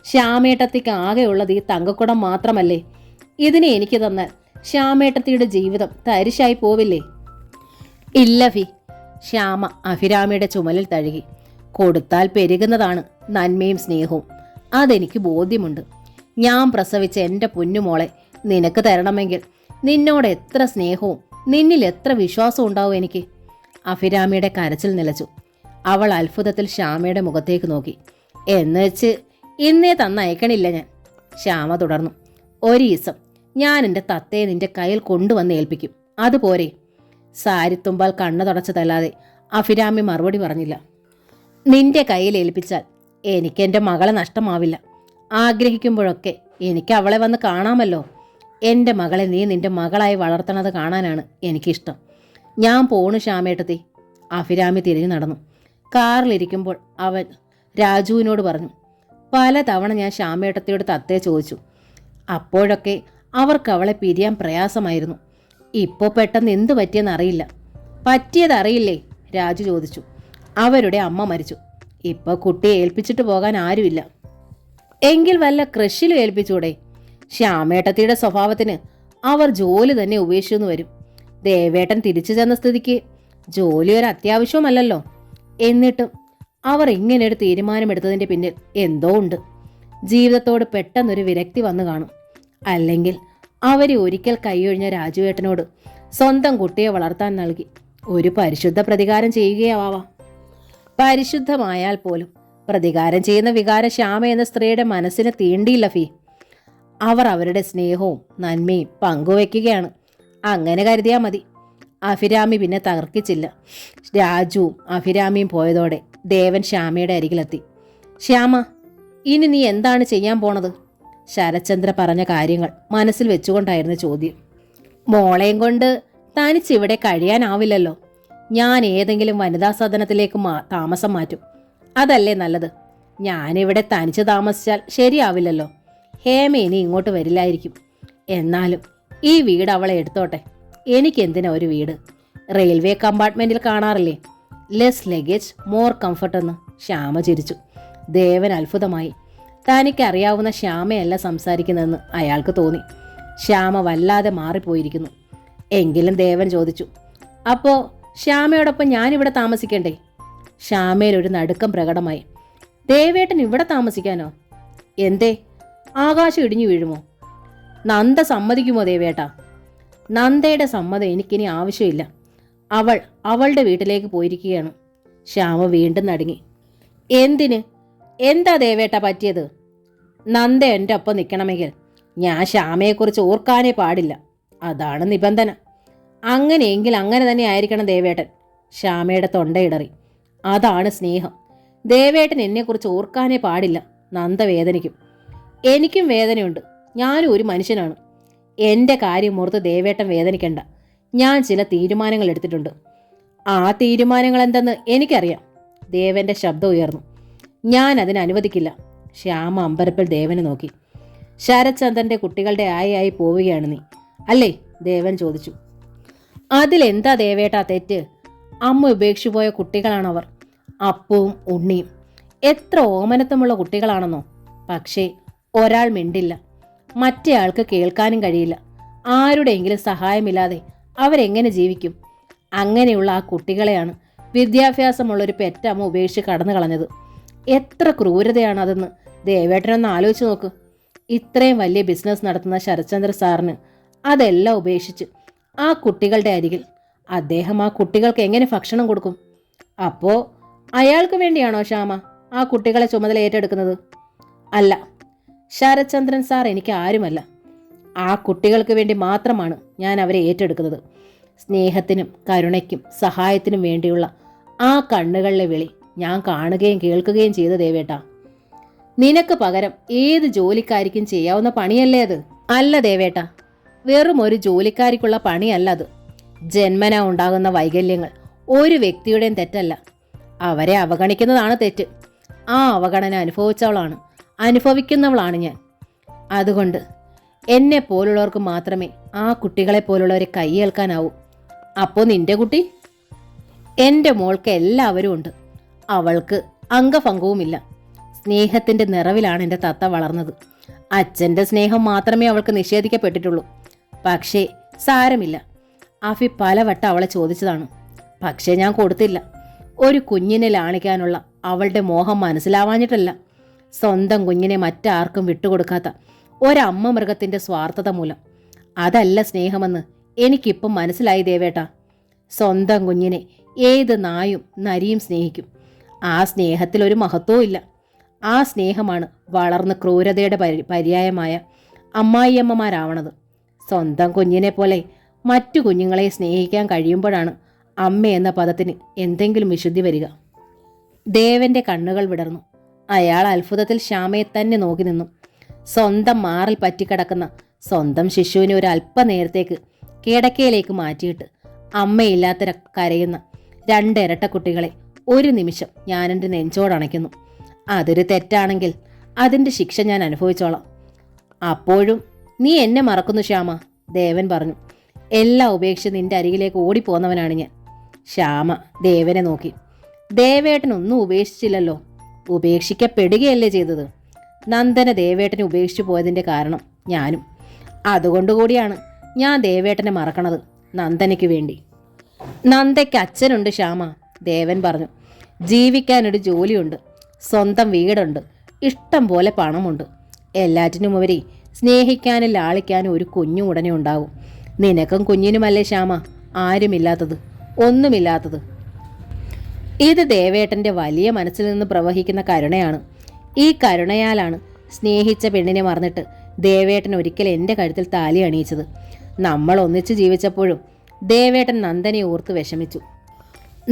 ശ്യാമേട്ടത്തിക്ക് ആകെയുള്ളത് ഈ തങ്കക്കുടം മാത്രമല്ലേ? ഇതിനെ എനിക്ക് തന്നാൽ ശ്യാമേട്ടത്തിയുടെ ജീവിതം തരിശായി പോവില്ലേ? ഇല്ല ഭി. ശ്യാമ അഭിരാമിയുടെ ചുമലിൽ തഴുകി. കൊടുത്താൽ പെരുകുന്നതാണ് നന്മയും സ്നേഹവും. അതെനിക്ക് ബോധ്യമുണ്ട്. ഞാൻ പ്രസവിച്ച എൻ്റെ പൊന്നുമോളെ നിനക്ക് തരണമെങ്കിൽ നിന്നോട് എത്ര സ്നേഹവും നിന്നിൽ എത്ര വിശ്വാസവും ഉണ്ടാവും എനിക്ക്. അഭിരാമിയുടെ കരച്ചിൽ നിലച്ചു. അവൾ അത്ഭുതത്തിൽ ശ്യാമയുടെ മുഖത്തേക്ക് നോക്കി. എന്നുവെച്ച് ഇന്നേ തന്നയക്കണില്ല ഞാൻ. ശ്യാമ തുടർന്നു. ഒരീസം ഞാൻ എൻ്റെ തത്തയെ നിന്റെ കയ്യിൽ കൊണ്ടുവന്ന് ഏൽപ്പിക്കും, അതുപോരെ? സാരിത്തുമ്പാൽ കണ്ണു തുടച്ചതല്ലാതെ അഭിരാമി മറുപടി പറഞ്ഞില്ല. നിന്റെ കയ്യിൽ ഏൽപ്പിച്ചാൽ എനിക്കെൻ്റെ മകളെ നഷ്ടമാവില്ല. ആഗ്രഹിക്കുമ്പോഴൊക്കെ എനിക്ക് അവളെ വന്ന് കാണാമല്ലോ. എൻ്റെ മകളെ നീ നിന്റെ മകളായി വളർത്തണത് കാണാനാണ് എനിക്കിഷ്ടം. ഞാൻ പോണു ശ്യാമേട്ടത്തി. അഭിരാമി തിരിഞ്ഞു നടന്നു. കാറിലിരിക്കുമ്പോൾ അവൻ രാജുവിനോട് പറഞ്ഞു. പലതവണ ഞാൻ ശ്യാമേട്ടത്തിയോട് തത്തയെ ചോദിച്ചു. അപ്പോഴൊക്കെ അവർക്ക് അവളെ പിരിയാൻ പ്രയാസമായിരുന്നു. ഇപ്പോൾ പെട്ടെന്ന് എന്തു പറ്റിയെന്നറിയില്ല. പറ്റിയതറിയില്ലേ? രാജു ചോദിച്ചു. അവരുടെ അമ്മ മരിച്ചു. ഇപ്പോൾ കുട്ടിയെ ഏൽപ്പിച്ചിട്ട് പോകാൻ ആരുമില്ല. എങ്കിൽ വല്ല കൃഷിയിലും ഏൽപ്പിച്ചൂടെ? ശ്യാമേട്ടത്തിയുടെ സ്വഭാവത്തിന് അവർ ജോലി തന്നെ ഉപേക്ഷിച്ചെന്ന് വരും. ദേവേട്ടൻ തിരിച്ചു ചെന്ന സ്ഥിതിക്ക് ജോലി ഒരു അത്യാവശ്യവുമല്ലല്ലോ. എന്നിട്ടും അവർ ഇങ്ങനെയൊരു തീരുമാനമെടുത്തതിൻ്റെ പിന്നിൽ എന്തോ ഉണ്ട്. ജീവിതത്തോട് പെട്ടെന്നൊരു വിരക്തി വന്നു കാണും. അല്ലെങ്കിൽ അവരെ ഒരിക്കൽ കൈയൊഴിഞ്ഞ രാജുവേട്ടനോട് സ്വന്തം കുട്ടിയെ വളർത്താൻ നൽകി ഒരു പരിശുദ്ധ പ്രതികാരം ചെയ്യുകയാവാം. പരിശുദ്ധമായാൽ പോലും പ്രതികാരം ചെയ്യുന്ന വികാരം ശ്യാമ എന്ന സ്ത്രീയുടെ മനസ്സിന് തീണ്ടിയില്ല ഫീ. അവർ അവരുടെ സ്നേഹവും നന്മയും പങ്കുവെക്കുകയാണ്. അങ്ങനെ കരുതിയാൽ മതി. അഭിരാമി പിന്നെ തകർക്കിച്ചില്ല. രാജുവും അഭിരാമിയും പോയതോടെ ദേവൻ ശ്യാമയുടെ അരികിലെത്തി. ശ്യാമ, ഇനി നീ എന്താണ് ചെയ്യാൻ പോണത്? ശരത്ചന്ദ്ര പറഞ്ഞ കാര്യങ്ങൾ മനസ്സിൽ വെച്ചുകൊണ്ടായിരുന്നു ചോദ്യം. മോളെയും കൊണ്ട് തനിച്ചിവിടെ കഴിയാനാവില്ലല്ലോ. ഞാൻ ഏതെങ്കിലും വനിതാ സദനത്തിലേക്ക് താമസം മാറ്റും. അതല്ലേ നല്ലത്. ഞാനിവിടെ തനിച്ച് താമസിച്ചാൽ ശരിയാവില്ലല്ലോ. ഹേമ ഇനി ഇങ്ങോട്ട് വരില്ലായിരിക്കും. എന്നാലും ഈ വീട് അവളെ എടുത്തോട്ടെ. എനിക്കെന്തിനാ ഒരു വീട്? റെയിൽവേ കമ്പാർട്ട്മെന്റിൽ കാണാറില്ലേ, ലെസ് ലഗേജ് മോർ കംഫർട്ട് എന്ന്? ശ്യാമ ചിരിച്ചു. ദേവൻ അത്ഭുതമായി. തനിക്കറിയാവുന്ന ശ്യാമയല്ല സംസാരിക്കുന്നതെന്ന് അയാൾക്ക് തോന്നി. ശ്യാമ വല്ലാതെ മാറിപ്പോയിരിക്കുന്നു. എങ്കിലും ദേവൻ ചോദിച്ചു, അപ്പോൾ ശ്യാമയോടൊപ്പം ഞാനിവിടെ താമസിക്കണ്ടേ? ശ്യാമയിലൊരു നടുക്കം പ്രകടമായി. ദേവേട്ടൻ ഇവിടെ താമസിക്കാനോ? എന്തേ, ആകാശം ഇടിഞ്ഞു വീഴുമോ? നന്ദ സമ്മതിക്കുമോ ദേവേട്ടാ? നന്ദയുടെ സമ്മതം എനിക്കിനി ആവശ്യമില്ല. അവൾ അവളുടെ വീട്ടിലേക്ക് പോയിരിക്കുകയാണ്. ശ്യാമ വീണ്ടും നടുങ്ങി. എന്തിന്? എന്താ ദേവേട്ട പറ്റിയത്? നന്ദ എൻ്റെ ഒപ്പം നിൽക്കണമെങ്കിൽ ഞാൻ ശ്യാമയെക്കുറിച്ച് ഓർക്കാനേ പാടില്ല. അതാണ് നിബന്ധന. അങ്ങനെയെങ്കിൽ അങ്ങനെ തന്നെ ആയിരിക്കണം ദേവേട്ടൻ. ശ്യാമയുടെ തൊണ്ടയിടറി. അതാണ് സ്നേഹം. ദേവേട്ടൻ എന്നെക്കുറിച്ച് ഓർക്കാനേ പാടില്ല. നന്ദ വേദനിക്കും. എനിക്കും വേദനയുണ്ട്. ഞാനും ഒരു മനുഷ്യനാണ്. എൻ്റെ കാര്യം ഓർത്ത് ദേവേട്ടൻ വേദനിക്കണ്ട. ഞാൻ ചില തീരുമാനങ്ങൾ എടുത്തിട്ടുണ്ട്. ആ തീരുമാനങ്ങൾ എന്തെന്ന് എനിക്കറിയാം. ദേവന്റെ ശബ്ദം ഉയർന്നു. ഞാൻ അതിന് അനുവദിക്കില്ല. ശ്യാമ അമ്പരപ്പിൽ ദേവനെ നോക്കി. ശരത്ചന്ദ്രന്റെ കുട്ടികളുടെ ആയി പോവുകയാണ് നീ അല്ലേ? ദേവൻ ചോദിച്ചു. അതിലെന്താ ദേവേട്ടാ തെറ്റ്? അമ്മ ഉപേക്ഷിച്ചു പോയ കുട്ടികളാണവർ. അപ്പവും ഉണ്ണിയും എത്ര ഓമനത്വമുള്ള കുട്ടികളാണെന്നോ. പക്ഷേ ഒരാൾ മിണ്ടില്ല. മറ്റേയാൾക്ക് കേൾക്കാനും കഴിയില്ല. ആരുടെയെങ്കിലും സഹായമില്ലാതെ അവരെങ്ങനെ ജീവിക്കും? അങ്ങനെയുള്ള ആ കുട്ടികളെയാണ് വിദ്യാഭ്യാസമുള്ളൊരു പെറ്റമ്മ ഉപേക്ഷിച്ച് കടന്നു കളഞ്ഞത്. എത്ര ക്രൂരതയാണ് അതെന്ന് ദേവേട്ടനൊന്ന് ആലോചിച്ച് നോക്ക്. ഇത്രയും വലിയ ബിസിനസ് നടത്തുന്ന ശരത്ചന്ദ്ര സാറിന് അതെല്ലാം ഉപേക്ഷിച്ച് ആ കുട്ടികളുടെ അരികിൽ അദ്ദേഹം ആ കുട്ടികൾക്ക് എങ്ങനെ ഭക്ഷണം കൊടുക്കും? അപ്പോൾ അയാൾക്ക് വേണ്ടിയാണോ ശ്യാമ ആ കുട്ടികളെ ചുമതല ഏറ്റെടുക്കുന്നത്? അല്ല, ശരത്ചന്ദ്രൻ സാർ എനിക്ക് ആരുമല്ല. ആ കുട്ടികൾക്ക് വേണ്ടി മാത്രമാണ് ഞാൻ അവരെ ഏറ്റെടുക്കുന്നത്. സ്നേഹത്തിനും കരുണയ്ക്കും സഹായത്തിനും വേണ്ടിയുള്ള ആ കണ്ണുകളിലെ വിളി ഞാൻ കാണുകയും കേൾക്കുകയും ചെയ്തു ദേവേട്ടാ. നിനക്ക് പകരം ഏത് ജോലിക്കാരിക്കും ചെയ്യാവുന്ന പണിയല്ലേ അത്? അല്ല ദേവേട്ടാ, വെറും ഒരു ജോലിക്കാരിക്കുള്ള പണിയല്ല അത്. ജന്മന ഉണ്ടാകുന്ന വൈകല്യങ്ങൾ ഒരു വ്യക്തിയുടെയും തെറ്റല്ല. അവരെ അവഗണിക്കുന്നതാണ് തെറ്റ്. ആ അവഗണന അനുഭവിക്കുന്നവളാണ് ഞാൻ. അതുകൊണ്ട് എന്നെ പോലുള്ളവർക്ക് മാത്രമേ ആ കുട്ടികളെ പോലുള്ളവരെ കൈയേൽക്കാനാവൂ. അപ്പോൾ നിന്റെ കുട്ടി? എൻ്റെ മോൾക്ക് എല്ലാവരും ഉണ്ട്. അവൾക്ക് അംഗഭംഗവുമില്ല. സ്നേഹത്തിൻ്റെ നിറവിലാണ് എൻ്റെ തത്ത വളർന്നത്. അച്ഛൻ്റെ സ്നേഹം മാത്രമേ അവൾക്ക് നിഷേധിക്കപ്പെട്ടിട്ടുള്ളൂ. പക്ഷേ സാരമില്ല. അഫി പലവട്ടം അവളെ ചോദിച്ചതാണ്. പക്ഷേ ഞാൻ കൊടുത്തില്ല. ഒരു കുഞ്ഞിനെ ലാളിക്കാനുള്ള അവളുടെ മോഹം മനസ്സിലാവാഞ്ഞിട്ടല്ല, സ്വന്തം കുഞ്ഞിനെ മറ്റാർക്കും വിട്ടുകൊടുക്കാത്ത ഒരമ്മ മൃഗത്തിൻ്റെ സ്വാർത്ഥത മൂലം. അതല്ല സ്നേഹമെന്ന് എനിക്കിപ്പം മനസ്സിലായി ദേവേട്ടാ. സ്വന്തം കുഞ്ഞിനെ ഏത് നായും നരിയും സ്നേഹിക്കും. ആ സ്നേഹത്തിലൊരു മഹത്വവും ഇല്ല. ആ സ്നേഹമാണ് വളർന്ന് ക്രൂരതയുടെ പര്യായമായ അമ്മായിയമ്മമാരാവണത്. സ്വന്തം കുഞ്ഞിനെ പോലെ മറ്റു കുഞ്ഞുങ്ങളെ സ്നേഹിക്കാൻ കഴിയുമ്പോഴാണ് അമ്മ എന്ന പദത്തിന് എന്തെങ്കിലും വിശുദ്ധി വരിക. ദേവന്റെ കണ്ണുകൾ വിടർന്നു. അയാൾ അത്ഭുതത്തിൽ ശ്യാമയെ തന്നെ നോക്കി നിന്നു. സ്വന്തം മാറിൽ പറ്റിക്കിടക്കുന്ന സ്വന്തം ശിശുവിനെ ഒരു അല്പനേരത്തേക്ക് കിടക്കയിലേക്ക് മാറ്റിയിട്ട് അമ്മയില്ലാത്ത കരയുന്ന 2 ഇരട്ടക്കുട്ടികളെ ഒരു നിമിഷം ഞാൻ എൻ്റെ നെഞ്ചോടണയ്ക്കുന്നു. അതൊരു തെറ്റാണെങ്കിൽ അതിൻ്റെ ശിക്ഷ ഞാൻ അനുഭവിച്ചോളാം. അപ്പോഴും നീ എന്നെ മറക്കുന്നു ശ്യാമ, ദേവൻ പറഞ്ഞു. എല്ലാം ഉപേക്ഷിച്ച് നിന്റെ അരികിലേക്ക് ഓടിപ്പോന്നവനാണ് ഞാൻ. ശ്യാമ ദേവനെ നോക്കി. ദേവേട്ടനൊന്നും ഉപേക്ഷിച്ചില്ലല്ലോ. ഉപേക്ഷിക്കപ്പെടുകയല്ലേ ചെയ്തത്. നന്ദന ദേവേട്ടനെ ഉപേക്ഷിച്ചു പോയതിൻ്റെ കാരണം ഞാനും. അതുകൊണ്ടുകൂടിയാണ് ഞാൻ ദേവേട്ടനെ മറക്കണത്, നന്ദനയ്ക്ക് വേണ്ടി. നന്ദയ്ക്ക് അച്ഛനുണ്ട് ശ്യാമ, ദേവൻ പറഞ്ഞു. ജീവിക്കാനൊരു ജോലിയുണ്ട്, സ്വന്തം വീടുണ്ട്, ഇഷ്ടം പോലെ പണമുണ്ട്. എല്ലാറ്റിനുമുപരി സ്നേഹിക്കാനും ലാളിക്കാനും ഒരു കുഞ്ഞു ഉടനെ ഉണ്ടാകും. നിനക്കും കുഞ്ഞിനുമല്ലേ ശ്യാമ ആരുമില്ലാത്തത്, ഒന്നുമില്ലാത്തത്. ഇത് ദേവേട്ടൻ്റെ വലിയ മനസ്സിൽ നിന്ന് പ്രവഹിക്കുന്ന കരുണയാണ്. ഈ കരുണയാലാണ് സ്നേഹിച്ച പെണ്ണിനെ മറന്നിട്ട് ദേവേട്ടൻ ഒരിക്കൽ എൻ്റെ കഴുത്തിൽ താലി അണിയിച്ചത്. നമ്മൾ ഒന്നിച്ച് ജീവിച്ചപ്പോഴും ദേവേട്ടൻ നന്ദനെ ഓർത്ത് വിഷമിച്ചു.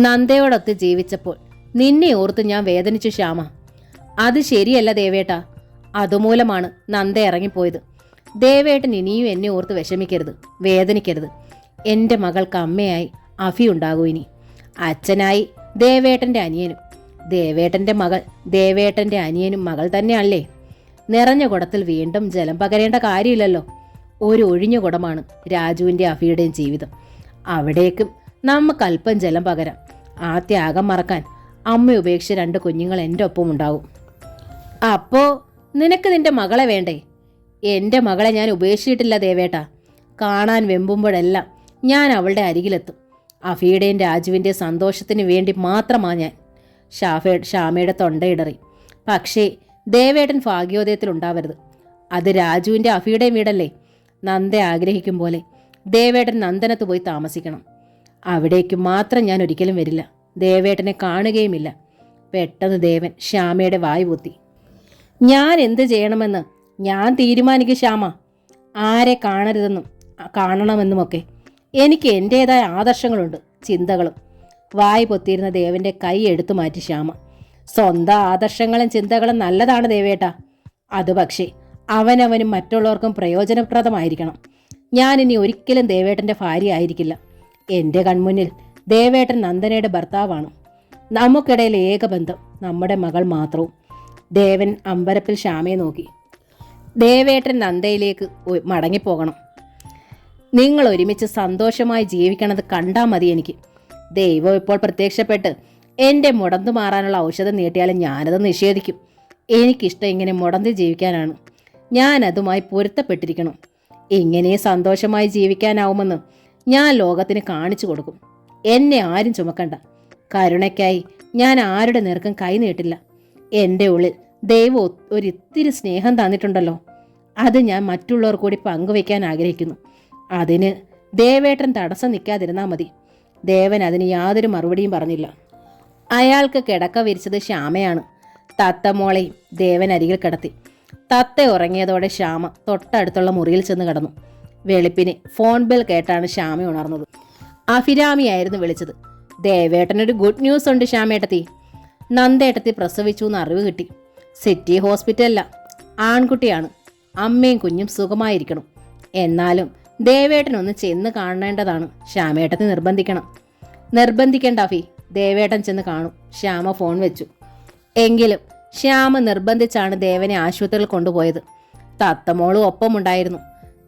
നന്ദയോടൊത്ത് ജീവിച്ചപ്പോൾ നിന്നെ ഓർത്ത് ഞാൻ വേദനിച്ചു ശ്യാമ. അത് ശരിയല്ല ദേവേട്ട. അതുമൂലമാണ് നന്ദ ഇറങ്ങിപ്പോയത്. ദേവേട്ടൻ ഇനിയും എന്നെ ഓർത്ത് വിഷമിക്കരുത്, വേദനിക്കരുത്. എൻ്റെ മകൾക്ക് അമ്മയായി അഫി ഉണ്ടാകൂ ഇനി. അച്ഛനായി ദേവേട്ടൻ്റെ അനിയനും. ദേവേട്ടൻ്റെ മകൾ ദേവേട്ടൻ്റെ അനിയനും മകൾ തന്നെയല്ലേ. നിറഞ്ഞ കുടത്തിൽ വീണ്ടും ജലം പകരേണ്ട കാര്യമില്ലല്ലോ. ഒരു ഒഴിഞ്ഞ കുടമാണ് രാജുവിൻ്റെ അഫിയുടെയും ജീവിതം. അവിടേക്കും നമുക്ക് അല്പം ജലം പകരാം. ആ ത്യാഗം മറക്കാൻ അമ്മ ഉപേക്ഷിച്ച 2 കുഞ്ഞുങ്ങൾ എൻ്റെ ഒപ്പം ഉണ്ടാവും. അപ്പോൾ നിനക്ക് നിന്റെ മകളെ വേണ്ടേ? എൻ്റെ മകളെ ഞാൻ ഉപേക്ഷിച്ചിട്ടില്ല ദേവേട്ട. കാണാൻ വെമ്പുമ്പോഴെല്ലാം ഞാൻ അവളുടെ അരികിലെത്തും. അഫിയുടെയും രാജുവിൻ്റെ സന്തോഷത്തിന് വേണ്ടി മാത്രമാണ് ഞാൻ. ശ്യാമയുടെ തൊണ്ടയിടറി. പക്ഷേ ദേവേട്ടൻ ഭാഗ്യോദയത്തിലുണ്ടാവരുത്. അത് രാജുവിൻ്റെ അഫിയുടെയും വീടല്ലേ. നന്ദ ആഗ്രഹിക്കും പോലെ ദേവേട്ടൻ നന്ദനത്ത് പോയി താമസിക്കണം. അവിടേക്ക് മാത്രം ഞാൻ ഒരിക്കലും വരില്ല. ദേവേട്ടനെ കാണുകയുമില്ല. പെട്ടെന്ന് ദേവൻ ശ്യാമയുടെ വായു പൊത്തി. ഞാൻ എന്ത് ചെയ്യണമെന്ന് ഞാൻ തീരുമാനിക്കും ശ്യാമ. ആരെ കാണരുതെന്നും കാണണമെന്നുമൊക്കെ എനിക്ക് എൻ്റേതായ ആദർശങ്ങളുണ്ട്, ചിന്തകളും. വായു പൊത്തിയിരുന്ന ദേവൻ്റെ കൈ എടുത്തു മാറ്റി ശ്യാമ. സ്വന്തം ആദർശങ്ങളും ചിന്തകളും നല്ലതാണ് ദേവേട്ട. അത് പക്ഷേ അവനവനും മറ്റുള്ളവർക്കും പ്രയോജനപ്രദമായിരിക്കണം. ഞാനിനി ഒരിക്കലും ദേവേട്ടൻ്റെ ഭാര്യ ആയിരിക്കില്ല. എൻ്റെ കൺമുന്നിൽ ദേവേട്ടൻ നന്ദനയുടെ ഭർത്താവാണ്. നമുക്കിടയിൽ ഏക ബന്ധം നമ്മുടെ മകൾ മാത്രവും. ദേവൻ അമ്പരപ്പിൽ ശ്യാമയെ നോക്കി. ദേവേട്ടൻ നന്ദയിലേക്ക് മടങ്ങിപ്പോകണം. നിങ്ങൾ ഒരുമിച്ച് സന്തോഷമായി ജീവിക്കണത് കണ്ടാൽ മതി എനിക്ക്. ദൈവം ഇപ്പോൾ പ്രത്യക്ഷപ്പെട്ട് എൻ്റെ മുടന്തു മാറാനുള്ള ഔഷധം നീട്ടിയാലും ഞാനത് നിഷേധിക്കും. എനിക്കിഷ്ടം ഇങ്ങനെ മുടന്തി ജീവിക്കാനാണ്. ഞാൻ അതുമായി പൊരുത്തപ്പെട്ടിരിക്കണം. ഇങ്ങനെ സന്തോഷമായി ജീവിക്കാനാവുമെന്ന് ഞാൻ ലോകത്തിന് കാണിച്ചു കൊടുക്കും. എന്നെ ആരും ചുമക്കണ്ട. കരുണയ്ക്കായി ഞാൻ ആരുടെ നേർക്കും കൈ നീട്ടില്ല. എൻ്റെ ഉള്ളിൽ ദൈവം ഒരിത്തിരി സ്നേഹം തന്നിട്ടുണ്ടല്ലോ, അത് ഞാൻ മറ്റുള്ളവർ കൂടി പങ്കുവയ്ക്കാൻ ആഗ്രഹിക്കുന്നു. അതിന് ദേവേട്ടൻ തടസ്സം നിൽക്കാതിരുന്നാൽ മതി. ദേവൻ അതിന് യാതൊരു മറുപടിയും പറഞ്ഞില്ല. അയാൾക്ക് കിടക്ക വിരിച്ചത് ശ്യാമയാണ്. തത്തമോളെയും ദേവൻ അരികിൽ കിടത്തി. തത്ത ഉറങ്ങിയതോടെ ശ്യാമ തൊട്ടടുത്തുള്ള മുറിയിൽ ചെന്ന് കിടന്നു. വെളുപ്പിന് ഫോൺ ബെൽ കേട്ടാണ് ശ്യാമ ഉണർന്നത്. അഭിരാമിയായിരുന്നു വിളിച്ചത്. ദേവേട്ടനൊരു ഗുഡ് ന്യൂസ് ഉണ്ട് ശ്യാമേട്ടത്തി. നന്ദേട്ടത്തി പ്രസവിച്ചു എന്ന് അറിവ് കിട്ടി. സിറ്റി ഹോസ്പിറ്റലല്ല, ആൺകുട്ടിയാണ്. അമ്മയും കുഞ്ഞും സുഖമായിരിക്കണം. എന്നാലും ദേവേട്ടനൊന്ന് ചെന്ന് കാണേണ്ടതാണ്. ശ്യാമേട്ടത്തി നിർബന്ധിക്കണം. നിർബന്ധിക്കേണ്ട അഫി, ദേവേട്ടൻ ചെന്ന് കാണും. ശ്യാമ ഫോൺ വെച്ചു. എങ്കിലും ശ്യാമ നിർബന്ധിച്ചാണ് ദേവനെ ആശുപത്രിയിൽ കൊണ്ടുപോയത്. തത്തമോളും ഒപ്പമുണ്ടായിരുന്നു.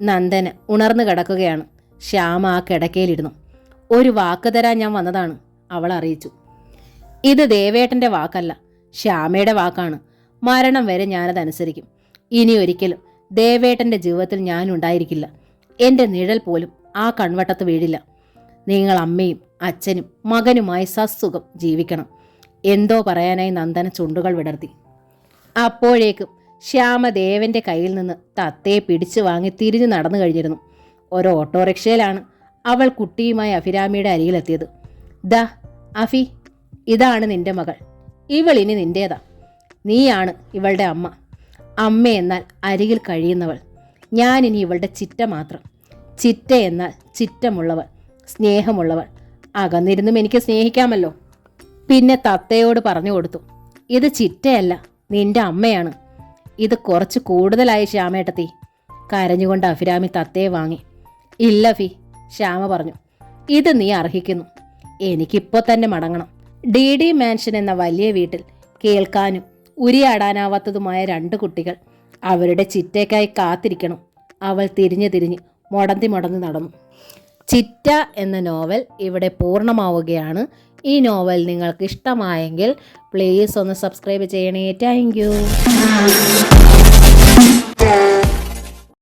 നന്ദന് ഉണർന്നു കിടക്കുകയാണ്. ശ്യാമ ആ കിടക്കയിലിരുന്നു. ഒരു വാക്ക് തരാൻ ഞാൻ വന്നതാണ്, അവൾ അറിയിച്ചു. ഇത് ദേവേട്ടൻ്റെ വാക്കല്ല, ശ്യാമയുടെ വാക്കാണ്. മരണം വരെ ഞാനതനുസരിക്കും. ഇനി ഒരിക്കലും ദേവേട്ടൻ്റെ ജീവിതത്തിൽ ഞാനുണ്ടായിരിക്കില്ല. എൻ്റെ നിഴൽ പോലും ആ കൺവട്ടത്ത് വീഴില്ല. നിങ്ങൾ അമ്മയും അച്ഛനും മകനുമായി സസുഖം ജീവിക്കണം. എന്തോ പറയാനായി നന്ദന ചുണ്ടുകൾ വിടർത്തി. അപ്പോഴേക്കും ശ്യാമ ദേവന്റെ കയ്യിൽ നിന്ന് തത്തയെ പിടിച്ചു വാങ്ങി തിരിഞ്ഞു നടന്നു കഴിഞ്ഞിരുന്നു. ഒരു ഓട്ടോറിക്ഷയിലാണ് അവൾ കുട്ടിയുമായി അഭിരാമിയുടെ അരികിലെത്തിയത്. ദാ അഫി, ഇതാണ് നിന്റെ മകൾ. ഇവളിനി നിന്റേതാ. നീയാണ് ഇവളുടെ അമ്മ. അമ്മ എന്നാൽ അരികിൽ കഴിയുന്നവൾ. ഞാനിനി ഇവളുടെ ചിറ്റ മാത്രം. ചിറ്റ എന്നാൽ ചിറ്റമുള്ളവൾ, സ്നേഹമുള്ളവൾ. അകന്നിരുന്നും എനിക്ക് സ്നേഹിക്കാമല്ലോ. പിന്നെ തത്തയോട് പറഞ്ഞു കൊടുത്തു, ഇത് ചിറ്റയല്ല, നിന്റെ അമ്മയാണ്. ഇത് കുറച്ച് കൂടുതലായി ശ്യാമേട്ടത്തി. കരഞ്ഞുകൊണ്ട് അഭിരാമി തത്തയെ വാങ്ങി. ഇല്ല ഫി, ശ്യാമ പറഞ്ഞു, ഇത് നീ അർഹിക്കുന്നു. എനിക്കിപ്പോൾ തന്നെ മടങ്ങണം. DD മാൻഷൻ എന്ന വലിയ വീട്ടിൽ കേൾക്കാനും ഉരിയാടാനാവാത്തതുമായ 2 കുട്ടികൾ അവരുടെ ചിറ്റയ്ക്കായി കാത്തിരിക്കണം. അവൾ തിരിഞ്ഞ് തിരിഞ്ഞ് മുടന്തി നടന്നു. ചിറ്റ എന്ന നോവൽ ഇവിടെ പൂർണ്ണമാവുകയാണ്. ഈ നോവൽ നിങ്ങൾക്ക് ഇഷ്ടമായെങ്കിൽ പ്ലീസ് ഒന്ന് സബ്സ്ക്രൈബ് ചെയ്യണേ. Thank you.